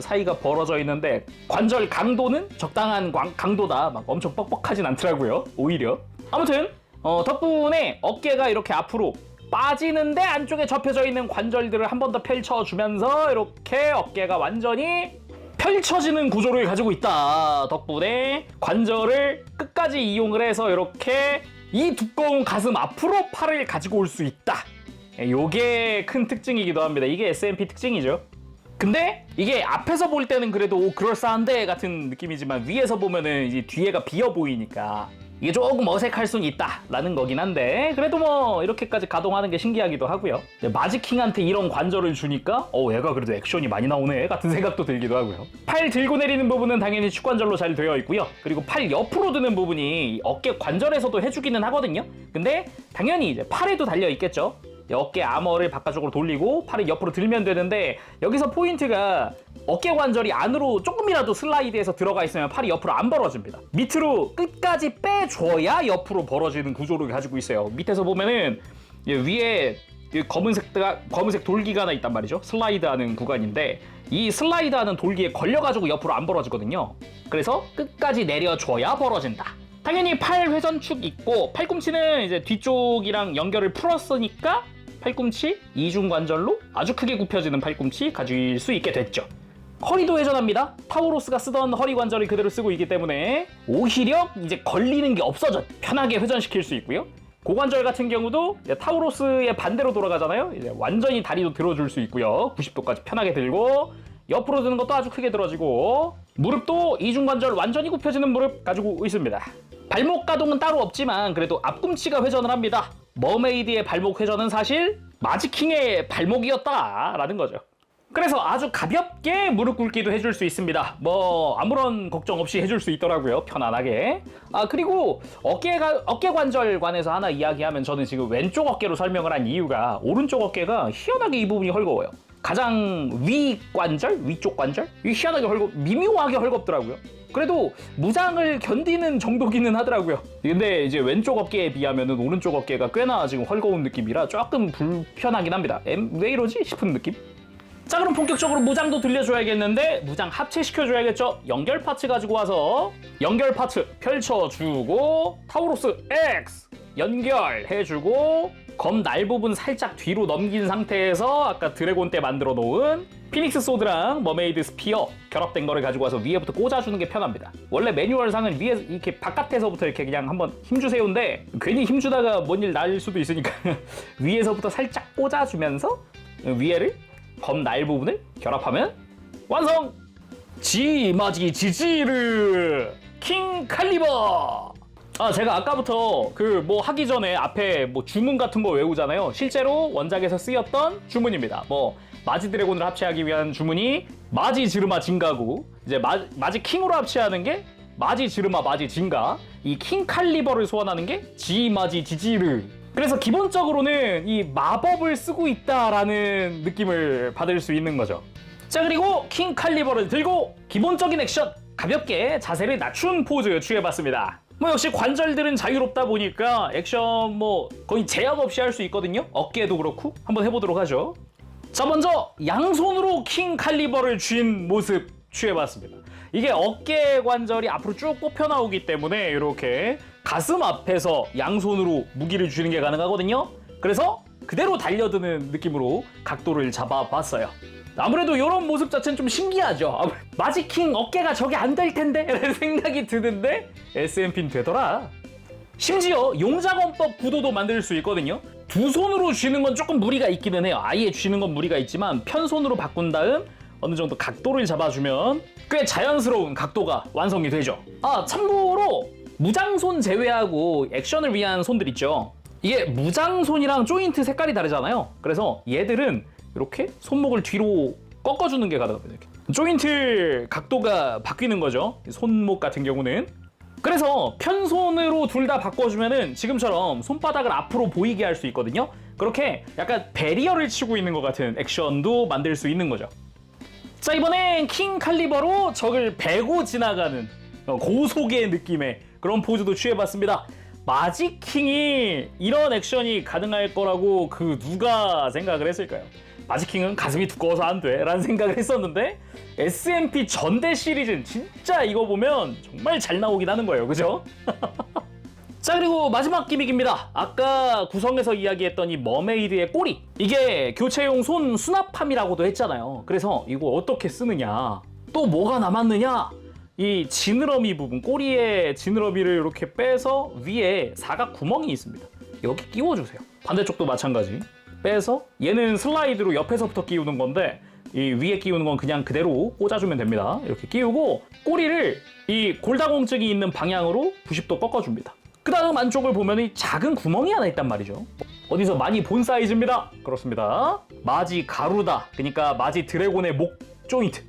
사이가 벌어져 있는데 관절 강도는 적당한 강도다. 막 엄청 뻑뻑하진 않더라고요. 오히려. 아무튼 덕분에 어깨가 이렇게 앞으로 빠지는데 안쪽에 접혀져 있는 관절들을 한 번 더 펼쳐주면서 이렇게 어깨가 완전히 펼쳐지는 구조를 가지고 있다. 덕분에 관절을 끝까지 이용을 해서 이렇게 이 두꺼운 가슴 앞으로 팔을 가지고 올 수 있다. 요게 큰 특징이기도 합니다. 이게 SMP 특징이죠. 근데 이게 앞에서 볼 때는 그래도 그럴싸한데 같은 느낌이지만 위에서 보면은 이제 뒤에가 비어 보이니까 이게 조금 어색할 수는 있다라는 거긴 한데 그래도 뭐 이렇게까지 가동하는 게 신기하기도 하고요. 마지킹한테 이런 관절을 주니까 얘가 그래도 액션이 많이 나오네 같은 생각도 들기도 하고요. 팔 들고 내리는 부분은 당연히 축관절로 잘 되어 있고요. 그리고 팔 옆으로 드는 부분이 어깨 관절에서도 해주기는 하거든요. 근데 당연히 이제 팔에도 달려 있겠죠. 어깨 아머를 바깥쪽으로 돌리고 팔을 옆으로 들면 되는데 여기서 포인트가 어깨 관절이 안으로 조금이라도 슬라이드해서 들어가 있으면 팔이 옆으로 안 벌어집니다. 밑으로 끝까지 빼줘야 옆으로 벌어지는 구조를 가지고 있어요. 밑에서 보면은 위에 검은색 돌기가 하나 있단 말이죠. 슬라이드하는 구간인데 이 슬라이드하는 돌기에 걸려가지고 옆으로 안 벌어지거든요. 그래서 끝까지 내려줘야 벌어진다. 당연히 팔 회전축 있고 팔꿈치는 이제 뒤쪽이랑 연결을 풀었으니까 팔꿈치 이중 관절로 아주 크게 굽혀지는 팔꿈치 가질 수 있게 됐죠. 허리도 회전합니다. 타우로스가 쓰던 허리 관절을 그대로 쓰고 있기 때문에 오히려 이제 걸리는 게 없어져 편하게 회전시킬 수 있고요. 고관절 같은 경우도 타우로스의 반대로 돌아가잖아요. 이제 완전히 다리도 들어줄 수 있고요. 90도까지 편하게 들고 옆으로 드는 것도 아주 크게 들어지고 무릎도 이중관절 완전히 굽혀지는 무릎 가지고 있습니다. 발목 가동은 따로 없지만 그래도 앞꿈치가 회전을 합니다. 머메이드의 발목 회전은 사실 마지킹의 발목이었다라는 거죠. 그래서 아주 가볍게 무릎 꿇기도 해줄 수 있습니다. 뭐 아무런 걱정 없이 해줄 수 있더라고요. 편안하게. 그리고 어깨 관절 관해서 하나 이야기하면 저는 지금 왼쪽 어깨로 설명을 한 이유가 오른쪽 어깨가 희한하게 이 부분이 헐거워요. 가장 위쪽 관절? 희한하게 미묘하게 헐겁더라고요. 그래도 무장을 견디는 정도기는 하더라고요. 근데 이제 왼쪽 어깨에 비하면은 오른쪽 어깨가 꽤나 지금 헐거운 느낌이라 조금 불편하긴 합니다. 왜 이러지? 싶은 느낌? 자, 그럼 본격적으로 무장도 들려줘야겠는데 무장 합체시켜줘야겠죠. 연결 파츠 가지고 와서 연결 파츠 펼쳐주고 타우로스 X 연결해주고 검 날 부분 살짝 뒤로 넘긴 상태에서 아까 드래곤 때 만들어 놓은 피닉스 소드랑 머메이드 스피어 결합된 거를 가지고 와서 위에부터 꽂아주는 게 편합니다. 원래 매뉴얼상은 위에 이렇게 바깥에서부터 이렇게 그냥 한번 힘주세요인데 괜히 힘주다가 뭔 일 날 수도 있으니까 위에서부터 살짝 꽂아주면서 위에를 검 날 부분을 결합하면 완성! 지마지 지지르 킹 칼리버! 제가 아까부터 뭐 하기 전에 앞에 뭐 주문 같은 거 외우잖아요. 실제로 원작에서 쓰였던 주문입니다. 마지 드래곤을 합체하기 위한 주문이 마지 지르마 진가고 이제 마지 킹으로 합체하는 게 마지 지르마 마지 진가, 이 킹 칼리버를 소환하는 게 지마지 지지르. 그래서 기본적으로는 이 마법을 쓰고 있다라는 느낌을 받을 수 있는 거죠. 자, 그리고 킹 칼리버를 들고 기본적인 액션 가볍게 자세를 낮춘 포즈 취해봤습니다. 역시 관절들은 자유롭다 보니까 액션 거의 제약 없이 할 수 있거든요. 어깨도 그렇고 한번 해보도록 하죠. 자, 먼저 양손으로 킹 칼리버를 쥔 모습 취해봤습니다. 이게 어깨 관절이 앞으로 쭉 꼽혀 나오기 때문에 이렇게 가슴 앞에서 양손으로 무기를 쥐는 게 가능하거든요. 그래서 그대로 달려드는 느낌으로 각도를 잡아봤어요. 아무래도 이런 모습 자체는 좀 신기하죠. 마지킹 어깨가 저게 안 될 텐데 라는 생각이 드는데 SMP는 되더라. 심지어 용자검법 구도도 만들 수 있거든요. 두 손으로 쥐는 건 조금 무리가 있기는 해요. 아예 쥐는 건 무리가 있지만 편손으로 바꾼 다음 어느 정도 각도를 잡아주면 꽤 자연스러운 각도가 완성이 되죠. 참고로 무장손 제외하고 액션을 위한 손들 있죠. 이게 무장손이랑 조인트 색깔이 다르잖아요. 그래서 얘들은 이렇게 손목을 뒤로 꺾어주는 게 가능합니다. 조인트 각도가 바뀌는 거죠. 손목 같은 경우는 그래서 편손으로 둘 다 바꿔주면은 지금처럼 손바닥을 앞으로 보이게 할 수 있거든요. 그렇게 약간 배리어를 치고 있는 것 같은 액션도 만들 수 있는 거죠. 자, 이번엔 킹 칼리버로 적을 베고 지나가는 고속의 느낌의 그런 포즈도 취해봤습니다. 마지킹이 이런 액션이 가능할 거라고 누가 생각을 했을까요? 마지킹은 가슴이 두꺼워서 안 돼 라는 생각을 했었는데 SMP 전대 시리즈는 진짜 이거 보면 정말 잘 나오긴 하는 거예요. 그죠? 자, 그리고 마지막 기믹입니다. 아까 구성에서 이야기했던 이 머메이드의 꼬리, 이게 교체용 손 수납함이라고도 했잖아요. 그래서 이거 어떻게 쓰느냐, 또 뭐가 남았느냐, 이 지느러미 부분, 꼬리의 지느러미를 이렇게 빼서 위에 사각 구멍이 있습니다. 여기 끼워주세요. 반대쪽도 마찬가지. 빼서 얘는 슬라이드로 옆에서부터 끼우는 건데 이 위에 끼우는 건 그냥 그대로 꽂아주면 됩니다. 이렇게 끼우고 꼬리를 이 골다공증이 있는 방향으로 90도 꺾어줍니다. 그 다음 안쪽을 보면 이 작은 구멍이 하나 있단 말이죠. 어디서 많이 본 사이즈입니다. 그렇습니다. 마지 가루다. 그러니까 마지 드래곤의 목 조인트.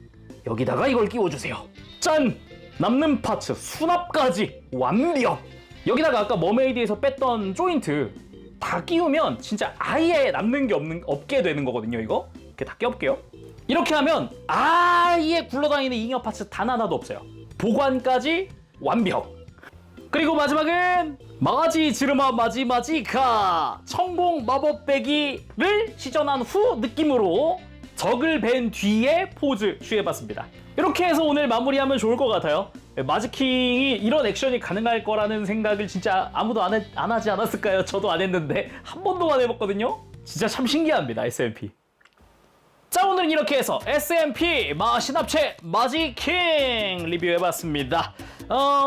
여기다가 이걸 끼워주세요. 짠! 남는 파츠 수납까지 완벽! 여기다가 아까 머메이드에서 뺐던 조인트 다 끼우면 진짜 아예 남는 게 없게 되는 거거든요. 이거 이렇게 다 껴볼게요. 이렇게 하면 아예 굴러다니는 잉여 파츠 단 하나도 없어요. 보관까지 완벽! 그리고 마지막은 마지 지르마 마지마지카 청봉 마법 빼기를 시전한 후 느낌으로 적을 벤 뒤에 포즈 취해봤습니다. 이렇게 해서 오늘 마무리하면 좋을 것 같아요. 마지킹이 이런 액션이 가능할 거라는 생각을 진짜 아무도 안 하지 않았을까요? 저도 안 했는데 한 번도 안 해봤거든요. 진짜 참 신기합니다. SMP. 자, 오늘은 이렇게 해서 SMP 신합체 마지킹 리뷰해봤습니다.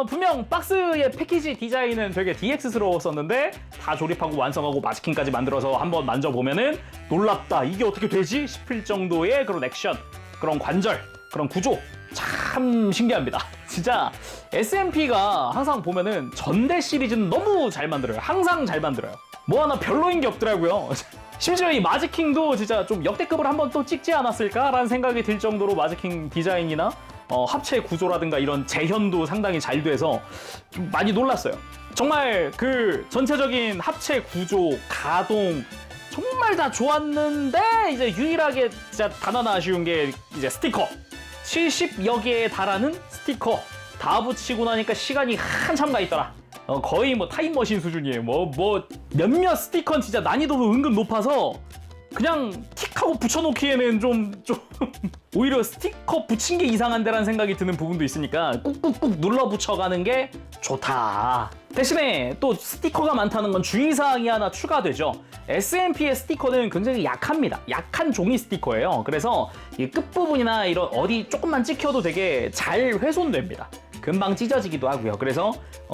분명 박스의 패키지 디자인은 되게 DX스러웠었는데 다 조립하고 완성하고 마지킹까지 만들어서 한번 만져보면은 놀랍다, 이게 어떻게 되지? 싶을 정도의 그런 액션, 그런 관절, 그런 구조 참 신기합니다. 진짜 SMP가 항상 보면은 전대 시리즈는 너무 잘 만들어요. 항상 잘 만들어요. 뭐 하나 별로인 게 없더라고요. 심지어 이 마지킹도 진짜 좀 역대급을 한번 또 찍지 않았을까라는 생각이 들 정도로 마지킹 디자인이나 합체 구조라든가 이런 재현도 상당히 잘 돼서 좀 많이 놀랐어요. 정말 그 전체적인 합체 구조, 가동 정말 다 좋았는데 이제 유일하게 진짜 단 하나 아쉬운 게 이제 스티커. 70여 개에 달하는 스티커 다 붙이고 나니까 시간이 한참 가 있더라. 거의 뭐 타임머신 수준이에요. 몇몇 스티커는 진짜 난이도도 은근 높아서 그냥 틱하고 붙여놓기에는 좀 오히려 스티커 붙인 게 이상한데라는 생각이 드는 부분도 있으니까 꾹꾹꾹 눌러 붙여가는 게 좋다. 대신에 또 스티커가 많다는 건 주의사항이 하나 추가되죠. SMP의 스티커는 굉장히 약합니다. 약한 종이 스티커예요. 그래서 이 끝부분이나 이런 어디 조금만 찍혀도 되게 잘 훼손됩니다. 금방 찢어지기도 하고요. 그래서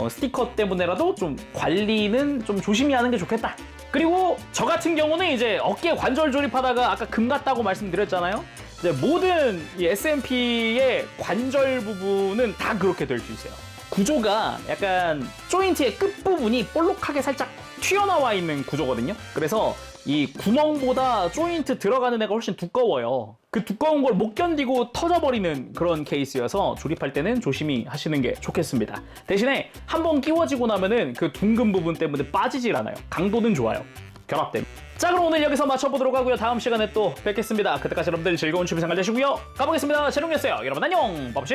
스티커 때문에라도 좀 관리는 좀 조심히 하는 게 좋겠다. 그리고 저 같은 경우는 이제 어깨 관절 조립하다가 아까 금 같다고 말씀드렸잖아요. 이제 모든 이 SMP의 관절 부분은 다 그렇게 될 수 있어요. 구조가 약간 조인트의 끝부분이 볼록하게 살짝 튀어나와 있는 구조거든요. 그래서 이 구멍보다 조인트 들어가는 애가 훨씬 두꺼워요. 그 두꺼운 걸 못 견디고 터져버리는 그런 케이스여서 조립할 때는 조심히 하시는 게 좋겠습니다. 대신에 한번 끼워지고 나면은 그 둥근 부분 때문에 빠지질 않아요. 강도는 좋아요. 결합됩니다. 자, 그럼 오늘 여기서 마쳐보도록 하고요. 다음 시간에 또 뵙겠습니다. 그때까지 여러분들 즐거운 취미 생활 되시고요. 가보겠습니다. 재롱이었어요. 여러분 안녕. bab씨.